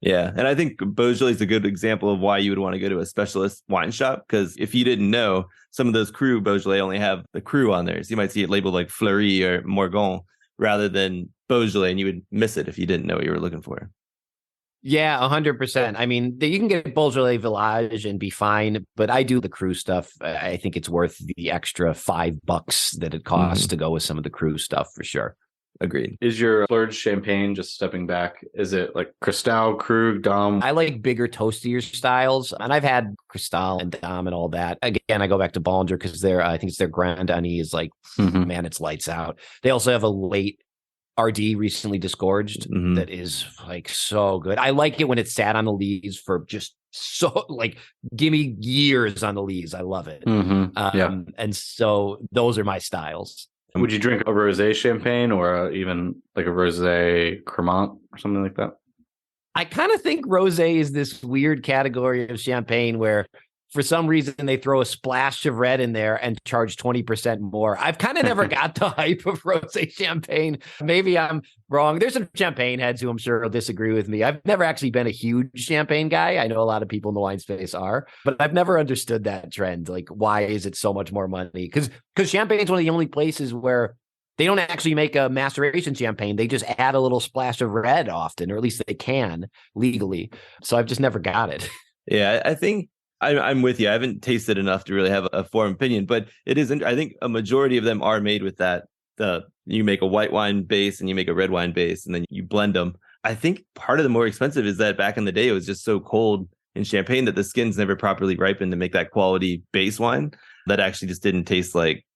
Yeah. And I think Beaujolais is a good example of why you would want to go to a specialist wine shop. Because if you didn't know, some of those Cru Beaujolais only have the Cru on there. So you might see it labeled like Fleury or Morgon rather than Beaujolais, and you would miss it if you didn't know what you were looking for. Yeah, 100%. I mean, you can get Beaujolais Village and be fine, but I do the cru stuff. I think it's worth the extra $5 that it costs to go with some of the cru stuff for sure. Agreed. Is your splurge champagne, just stepping back, is it like Cristal, Krug, Dom? I like bigger, toastier styles, and I've had Cristal and Dom and all that. Again, I go back to Bollinger because I think it's their Grand Annie is like, man, it's lights out. They also have a late RD recently disgorged that is like so good. I like it when it's sat on the lees for just so like, give me years on the lees. I love it. And so those are my styles. Would you drink a rosé champagne or even like a rosé Cremant or something like that? I kind of think rosé is this weird category of champagne where for some reason they throw a splash of red in there and charge 20% more. I've kind of never got the hype of rosé champagne. Maybe I'm wrong. There's some champagne heads who I'm sure will disagree with me. I've never actually been a huge champagne guy. I know a lot of people in the wine space are, but I've never understood that trend. Like, why is it so much more money? Because champagne is one of the only places where they don't actually make a maceration champagne. They just add a little splash of red often, or at least they can legally. So I've just never got it. Yeah, I think I'm with you. I haven't tasted enough to really have a formed opinion, but it is. I think a majority of them are made with that. You make a white wine base and you make a red wine base, and then you blend them. I think part of the more expensive is that back in the day, it was just so cold in Champagne that the skins never properly ripened to make that quality base wine that actually just didn't taste like,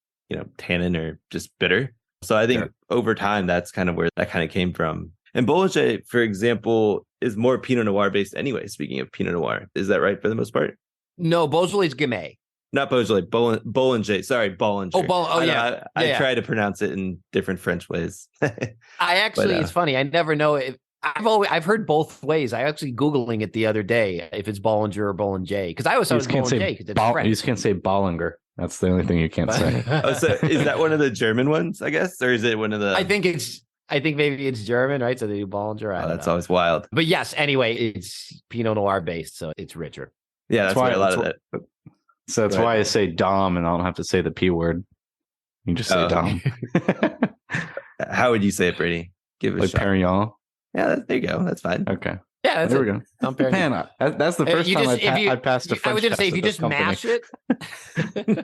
tannin or just bitter. So I think over time, that's kind of where that kind of came from. And Bollinger, for example, is more Pinot Noir based anyway. Speaking of Pinot Noir, is that right for the most part? No, Beaujolais Gamay. Not Beaujolais, Bollinger. Sorry, Bollinger. I try to pronounce it in different French ways. It's funny. I never know if I've heard both ways. I actually Googling it the other day if it's Bollinger or Bollinger, because I always thought it was Bollinger because it's French. You just can't say Bollinger. That's the only thing you can't say. So is that one of the German ones, I guess, or is it one of the? I think maybe it's German, right? So they do Bollinger. That's always wild. But yes, anyway, it's Pinot Noir based, so it's richer. Yeah, that's why a lot of that. So that's why I say Dom, and I don't have to say the P word. You just say Dom. How would you say it, Brady? Give it a shot. Perignon. Yeah, there you go. That's fine. Okay. Yeah, there we go. Man, that's the first time I passed a French. I was going to say, if you just mash it.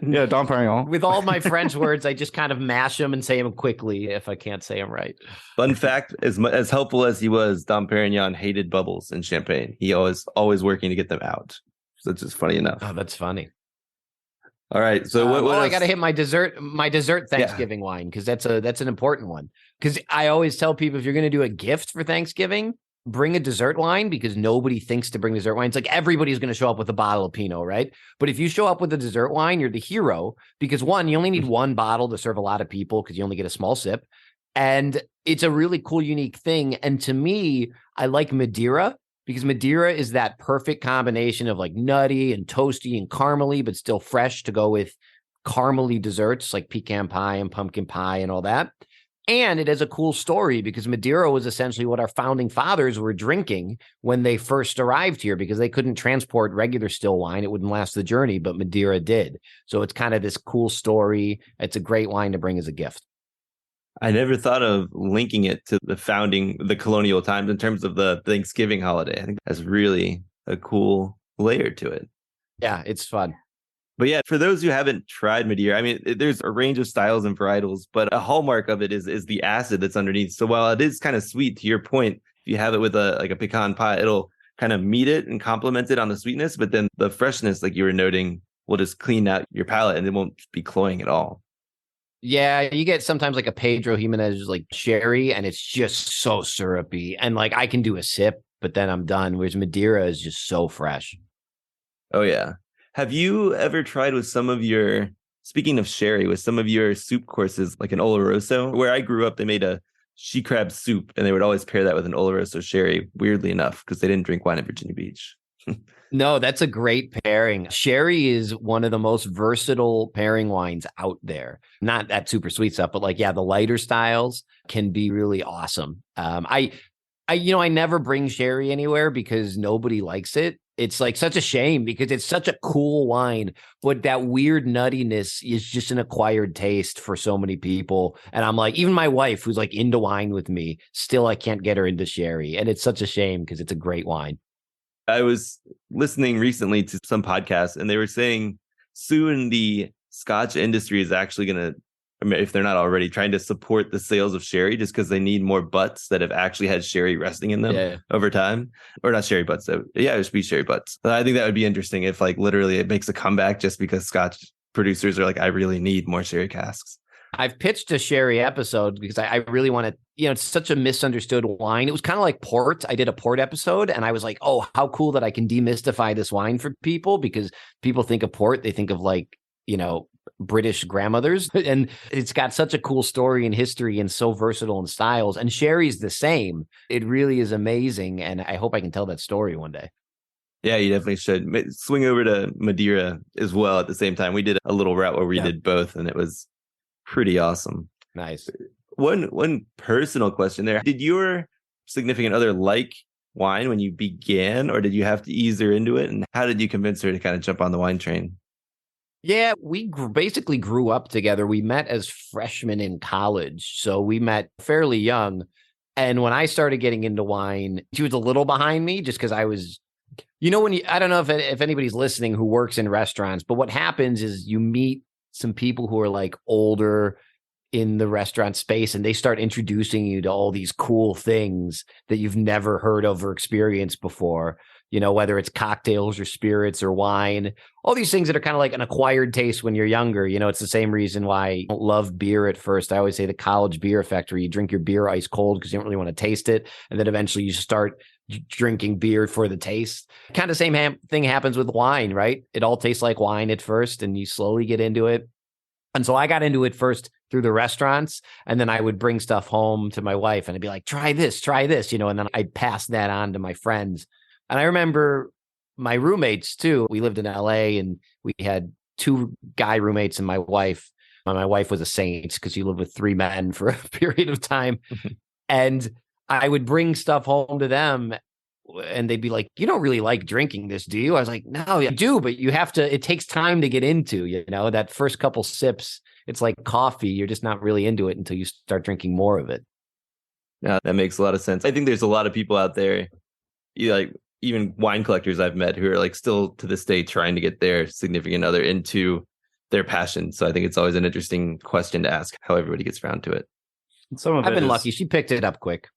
Yeah, Dom Perignon. With all my French words, I just kind of mash them and say them quickly if I can't say them right. Fun fact, as helpful as he was, Dom Perignon hated bubbles in Champagne. He always working to get them out. So it's just funny enough. Oh, that's funny. All right. So what I got to hit my dessert Thanksgiving wine, because that's an important one. Because I always tell people, if you're going to do a gift for Thanksgiving, bring a dessert wine, because nobody thinks to bring dessert wine. It's like everybody's going to show up with a bottle of Pinot, right? But if you show up with a dessert wine, you're the hero, because one, you only need one bottle to serve a lot of people because you only get a small sip. And it's a really cool, unique thing. And to me, I like Madeira, because Madeira is that perfect combination of like nutty and toasty and caramely, but still fresh to go with caramely desserts like pecan pie and pumpkin pie and all that. And it has a cool story, because Madeira was essentially what our founding fathers were drinking when they first arrived here, because they couldn't transport regular still wine. It wouldn't last the journey, but Madeira did. So it's kind of this cool story. It's a great wine to bring as a gift. I never thought of linking it to the colonial times in terms of the Thanksgiving holiday. I think that's really a cool layer to it. Yeah, it's fun. But yeah, for those who haven't tried Madeira, I mean, there's a range of styles and varietals, but a hallmark of it is the acid that's underneath. So while it is kind of sweet, to your point, if you have it with a pecan pie, it'll kind of meet it and complement it on the sweetness. But then the freshness, like you were noting, will just clean out your palate and it won't be cloying at all. Yeah, you get sometimes like a Pedro Jimenez like sherry, and it's just so syrupy. And like I can do a sip, but then I'm done. Whereas Madeira is just so fresh. Oh, yeah. Have you ever tried with speaking of sherry, with some of your soup courses, like an Oloroso? Where I grew up, they made a she crab soup, and they would always pair that with an Oloroso sherry, weirdly enough, because they didn't drink wine at Virginia Beach. No, that's a great pairing. Sherry is one of the most versatile pairing wines out there. Not that super sweet stuff, but like, yeah, the lighter styles can be really awesome. I never bring sherry anywhere because nobody likes it. It's like such a shame because it's such a cool wine, but that weird nuttiness is just an acquired taste for so many people. And I'm like, even my wife, who's like into wine with me, still I can't get her into sherry. And it's such a shame because it's a great wine. I was listening recently to some podcasts and they were saying soon the Scotch industry is actually going to, if they're not already, trying to support the sales of sherry just because they need more butts that have actually had sherry resting in them over time. Or not sherry butts. Yeah, it would be sherry butts. I think that would be interesting if like literally it makes a comeback just because Scotch producers are like, I really need more sherry casks. I've pitched a sherry episode because I really want to, it's such a misunderstood wine. It was kind of like port. I did a port episode and I was like, oh, how cool that I can demystify this wine for people, because people think of port, they think of like, British grandmothers, and it's got such a cool story and history and so versatile in styles. And sherry's the same. It really is amazing. And I hope I can tell that story one day. Yeah, you definitely should swing over to Madeira as well at the same time. We did a little route where we did both and it was pretty awesome. Nice. One personal question there. Did your significant other like wine when you began, or did you have to ease her into it? And how did you convince her to kind of jump on the wine train? Yeah, we basically grew up together. We met as freshmen in college. So we met fairly young. And when I started getting into wine, she was a little behind me just because I was, I don't know if anybody's listening who works in restaurants, but what happens is you meet some people who are like older in the restaurant space and they start introducing you to all these cool things that you've never heard of or experienced before. Whether it's cocktails or spirits or wine, all these things that are kind of like an acquired taste when you're younger. It's the same reason why I don't love beer at first. I always say the college beer effect, where you drink your beer ice cold because you don't really want to taste it. And then eventually you start drinking beer for the taste. Kind of same thing happens with wine, right? It all tastes like wine at first and you slowly get into it. And so I got into it first through the restaurants, and then I would bring stuff home to my wife and I'd be like, try this, and then I'd pass that on to my friends. And I remember my roommates too. We lived in LA and we had 2 guy roommates and my wife. My wife was a saint because she lived with 3 men for a period of time. And I would bring stuff home to them and they'd be like, you don't really like drinking this, do you? I was like, no, I do, but it takes time to get into, that first couple sips. It's like coffee. You're just not really into it until you start drinking more of it. Yeah, that makes a lot of sense. I think there's a lot of people out there, even wine collectors I've met who are like still to this day trying to get their significant other into their passion. So I think it's always an interesting question to ask how everybody gets around to it. I've been lucky. She picked it up quick.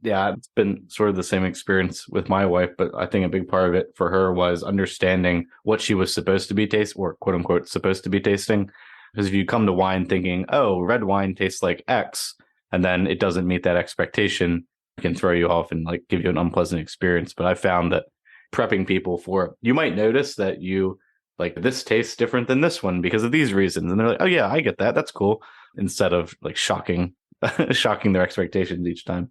Yeah, it's been sort of the same experience with my wife, but I think a big part of it for her was understanding what she was supposed to be tasting, or quote unquote supposed to be tasting. Because if you come to wine thinking, oh, red wine tastes like X, and then it doesn't meet that expectation, can throw you off and like give you an unpleasant experience. But I found that prepping people for, you might notice that you like this tastes different than this one because of these reasons, and they're like, oh yeah, I get that, that's cool, instead of like shocking their expectations each time.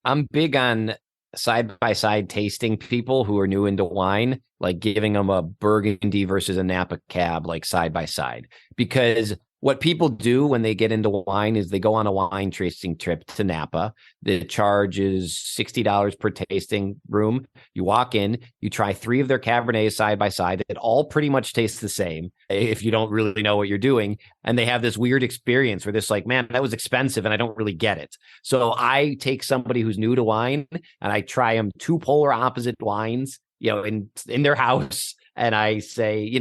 I'm big on side by side tasting people who are new into wine, like giving them a Burgundy versus a Napa Cab, like side by side, because what people do when they get into wine is they go on a wine tasting trip to Napa. The charge is $60 per tasting room. You walk in, you try 3 of their Cabernets side by side. It all pretty much tastes the same if you don't really know what you're doing. And they have this weird experience where this like, man, that was expensive and I don't really get it. So I take somebody who's new to wine and I try them 2 polar opposite wines, in their house. And I say,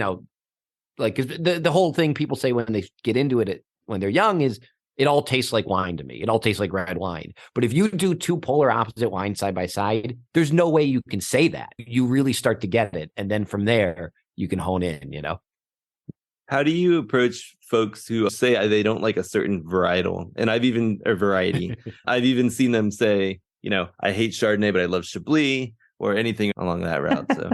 like, cause the whole thing people say when they get into it when they're young is it all tastes like wine to me. It all tastes like red wine. But if you do 2 polar opposite wines side by side, there's no way you can say that. You really start to get it. And then from there, you can hone in, How do you approach folks who say they don't like a certain varietal? And variety. I've even seen them say, I hate Chardonnay, but I love Chablis or anything along that route. So.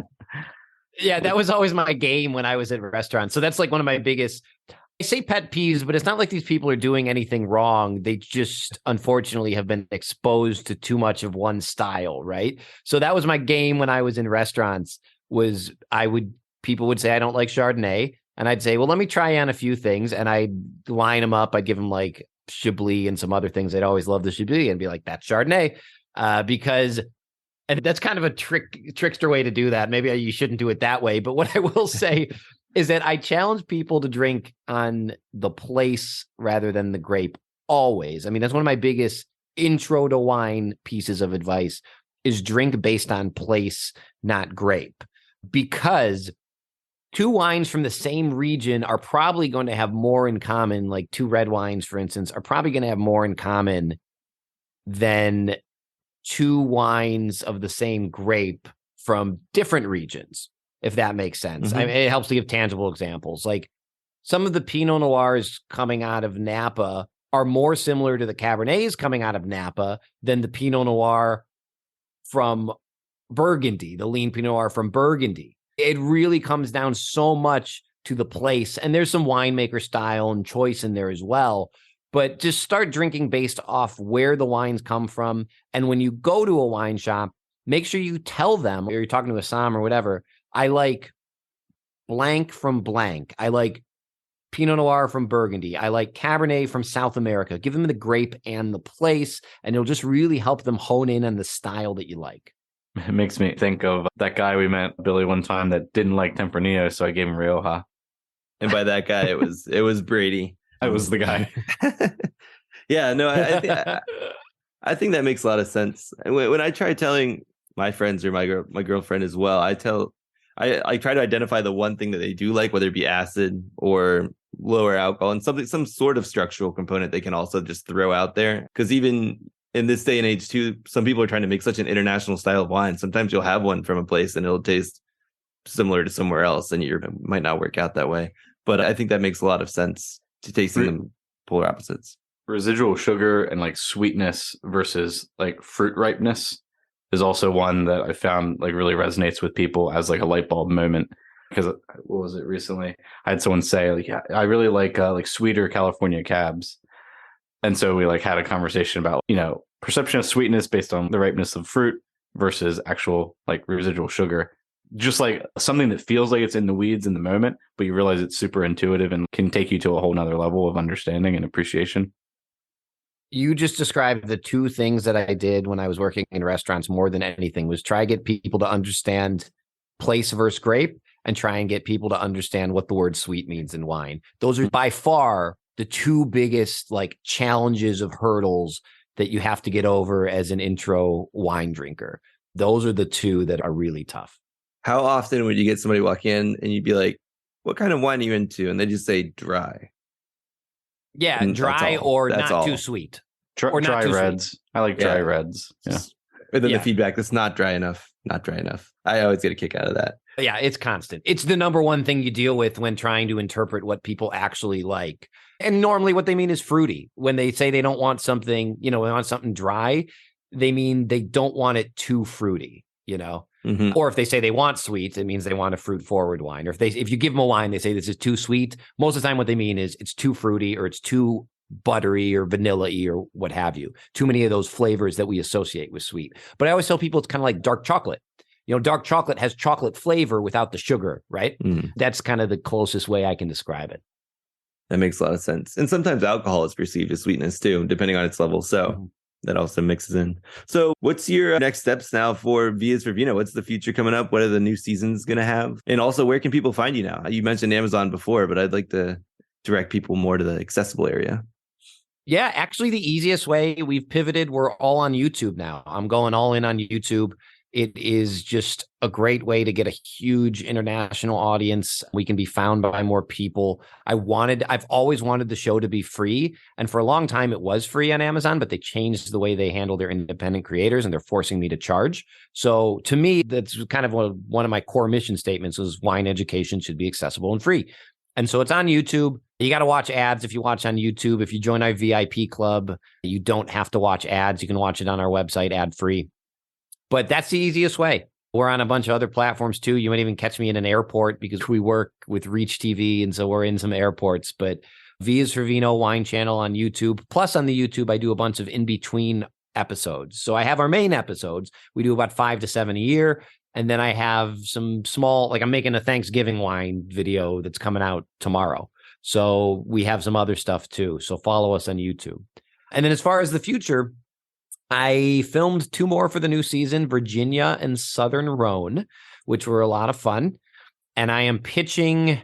Yeah, that was always my game when I was at restaurants. So that's like one of my biggest, I say pet peeves, but it's not like these people are doing anything wrong. They just unfortunately have been exposed to too much of one style, right? So that was my game when I was in restaurants, was people would say, I don't like Chardonnay. And I'd say, well, let me try on a few things. And I'd line them up. I'd give them like Chablis and some other things. I'd always love the Chablis and be like, that's Chardonnay. Because And that's kind of a trickster way to do that. Maybe you shouldn't do it that way. But what I will say is that I challenge people to drink on the place rather than the grape always. I mean, that's one of my biggest intro to wine pieces of advice is drink based on place, not grape. Because two wines from the same region are probably going to have more in common, like two red wines, for instance, are probably going to have more in common than two wines of the same grape from different regions, if that makes sense. I mean, it helps to give tangible examples. Like some of the Pinot Noirs coming out of Napa are more similar to the Cabernets coming out of Napa than the Pinot Noir from Burgundy, the lean Pinot Noir from Burgundy. It really comes down so much to the place. And there's some winemaker style and choice in there as well. But just start drinking based off where the wines come from. And when you go to a wine shop, make sure you tell them, or you're talking to a som or whatever, I like blank from blank. I like Pinot Noir from Burgundy. I like Cabernet from South America. Give them the grape and the place, and it'll just really help them hone in on the style that you like. It makes me think of that guy we met, Billy, one time that didn't like Tempranillo, so I gave him Rioja. And by that guy, it was Brady. I was the guy. Yeah, no, I think that makes a lot of sense. And when I try telling my friends or my girlfriend as well, I try to identify the one thing that they do like, whether it be acid or lower alcohol, and some sort of structural component they can also just throw out there. Because even in this day and age too, some people are trying to make such an international style of wine. Sometimes you'll have one from a place and it'll taste similar to somewhere else, and it might not work out that way. But I think that makes a lot of sense to tasting them polar opposites. Residual sugar and like sweetness versus like fruit ripeness is also one that I found like really resonates with people as like a light bulb moment. Because what was it recently? I had someone say like, yeah, I really like sweeter California cabs. And so we like had a conversation about, perception of sweetness based on the ripeness of fruit versus actual like residual sugar. Just like something that feels like it's in the weeds in the moment, but you realize it's super intuitive and can take you to a whole nother level of understanding and appreciation. You just described the two things that I did when I was working in restaurants more than anything was try to get people to understand place versus grape and try and get people to understand what the word sweet means in wine. Those are by far the two biggest like challenges of hurdles that you have to get over as an intro wine drinker. Those are the two that are really tough. How often would you get somebody walk in and you'd be like, what kind of wine are you into? And they just say dry. Yeah, and dry or not too sweet. Or dry reds. Sweet. I like dry reds. Yeah. And then the feedback that's not dry enough. Not dry enough. I always get a kick out of that. Yeah, it's constant. It's the number one thing you deal with when trying to interpret what people actually like. And normally what they mean is fruity. When they say they don't want something, they want something dry, they mean they don't want it too fruity, Mm-hmm. Or if they say they want sweet, it means they want a fruit forward wine. Or if you give them a wine, they say this is too sweet. Most of the time what they mean is it's too fruity or it's too buttery or vanilla-y or what have you. Too many of those flavors that we associate with sweet. But I always tell people it's kind of like dark chocolate. Dark chocolate has chocolate flavor without the sugar, right? That's kind of the closest way I can describe it. That makes a lot of sense. And sometimes alcohol is perceived as sweetness too, depending on its level. So that also mixes in. So what's your next steps now for Vias for Vino? What's the future coming up? What are the new seasons going to have? And also, where can people find you now? You mentioned Amazon before, but I'd like to direct people more to the accessible area. Yeah, actually, the easiest way, we've pivoted. We're all on YouTube now. I'm going all in on YouTube. It is just a great way to get a huge international audience. We can be found by more people. I've always wanted the show to be free. And for a long time, it was free on Amazon, but they changed the way they handle their independent creators and they're forcing me to charge. So to me, that's kind of one of my core mission statements was wine education should be accessible and free. And so it's on YouTube. You got to watch ads if you watch on YouTube. If you join our VIP club, you don't have to watch ads. You can watch it on our website ad free. But that's the easiest way. We're on a bunch of other platforms too. You might even catch me in an airport because we work with Reach TV. And so we're in some airports. But Vias for Vino wine channel on YouTube. Plus on the YouTube, I do a bunch of in-between episodes. So I have our main episodes. We do about 5 to 7 a year. And then I have some small, like I'm making a Thanksgiving wine video that's coming out tomorrow. So we have some other stuff too. So follow us on YouTube. And then as far as the future, I filmed 2 more for the new season, Virginia and Southern Rhone, which were a lot of fun. And I am pitching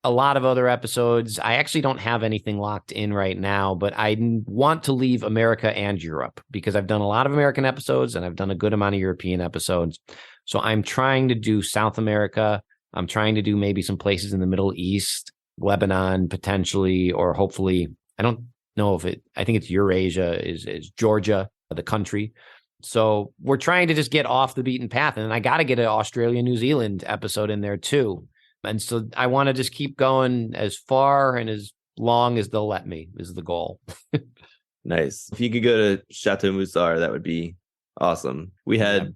a lot of other episodes. I actually don't have anything locked in right now, but I want to leave America and Europe because I've done a lot of American episodes and I've done a good amount of European episodes. So I'm trying to do South America. I'm trying to do maybe some places in the Middle East, Lebanon potentially, or hopefully, I don't know if I think it's Eurasia, is Georgia, the country. So we're trying to just get off the beaten path. And I got to get an Australia, New Zealand episode in there too. And so I want to just keep going as far and as long as they'll let me is the goal. Nice. If you could go to Chateau Moussard, that would be awesome. We had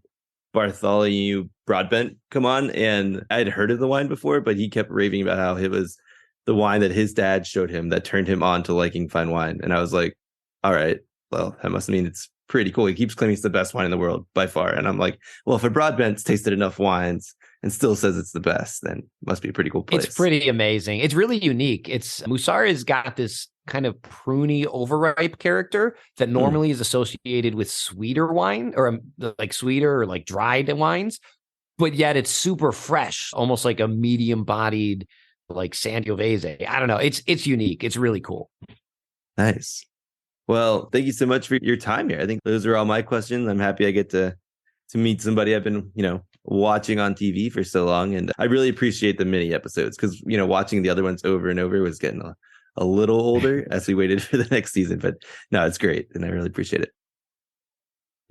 Bartholomew Broadbent come on, and I had heard of the wine before, but he kept raving about how it was the wine that his dad showed him that turned him on to liking fine wine. And I was like, all right, well, that must mean it's pretty cool. He keeps claiming it's the best wine in the world by far. And I'm like, well, if a Broadbent's tasted enough wines and still says it's the best, then it must be a pretty cool place. It's pretty amazing. It's really unique. Moussard has got this kind of pruny, overripe character that normally is associated with sweeter wine or like sweeter or like dried wines, but yet it's super fresh, almost like a medium bodied like Sangiovese. I don't know. It's unique. It's really cool. Nice. Well, thank you so much for your time here. I think those are all my questions. I'm happy I get to meet somebody I've been, watching on TV for so long. And I really appreciate the mini episodes because, watching the other ones over and over was getting a little older as we waited for the next season. But no, it's great. And I really appreciate it.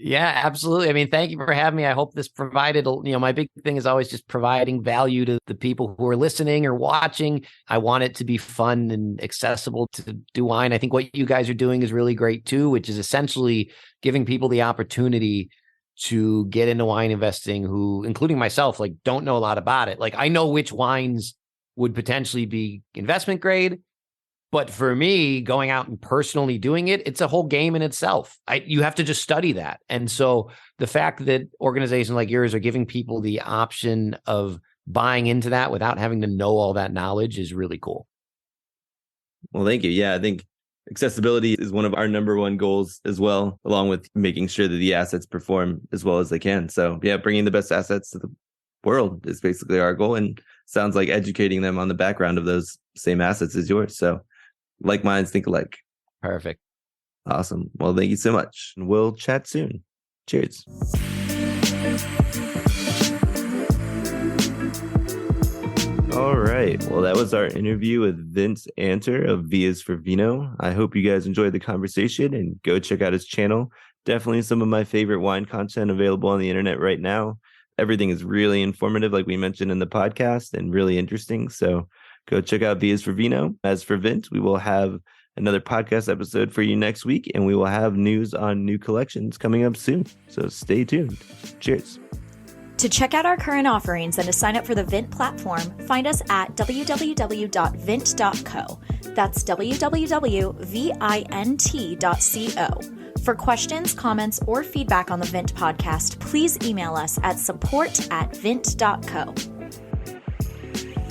Yeah, absolutely. I mean, thank you for having me. I hope this provided, my big thing is always just providing value to the people who are listening or watching. I want it to be fun and accessible to do wine. I think what you guys are doing is really great too, which is essentially giving people the opportunity to get into wine investing who, including myself, like don't know a lot about it. Like I know which wines would potentially be investment grade, but for me, going out and personally doing it, it's a whole game in itself. You have to just study that. And so the fact that organizations like yours are giving people the option of buying into that without having to know all that knowledge is really cool. Well, thank you. Yeah, I think accessibility is one of our number one goals as well, along with making sure that the assets perform as well as they can. So yeah, bringing the best assets to the world is basically our goal. And sounds like educating them on the background of those same assets as yours. So like minds think alike. Perfect. Awesome. Well, thank you so much. And we'll chat soon. Cheers. All right. Well, that was our interview with Vince Anter of V is for Vino. I hope you guys enjoyed the conversation and go check out his channel. Definitely some of my favorite wine content available on the internet right now. Everything is really informative, like we mentioned in the podcast, and really interesting. So go check out V is for Vino. As for Vince, we will have another podcast episode for you next week, and we will have news on new collections coming up soon. So stay tuned. Cheers. To check out our current offerings and to sign up for the Vint platform, find us at www.vint.co. That's www.vint.co. For questions, comments, or feedback on the Vint podcast, please email us at support@vint.co.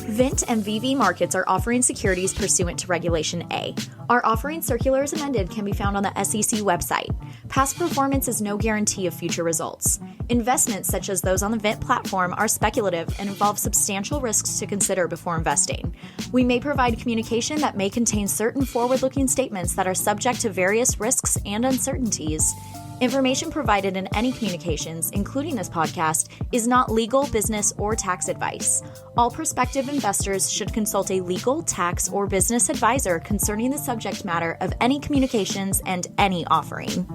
Vint and VV Markets are offering securities pursuant to Regulation A. Our offering circular as amended can be found on the SEC website. Past performance is no guarantee of future results. Investments such as those on the Vint platform are speculative and involve substantial risks to consider before investing. We may provide communication that may contain certain forward-looking statements that are subject to various risks and uncertainties. Information provided in any communications, including this podcast, is not legal, business, or tax advice. All prospective investors should consult a legal, tax, or business advisor concerning the subject matter of any communications and any offering.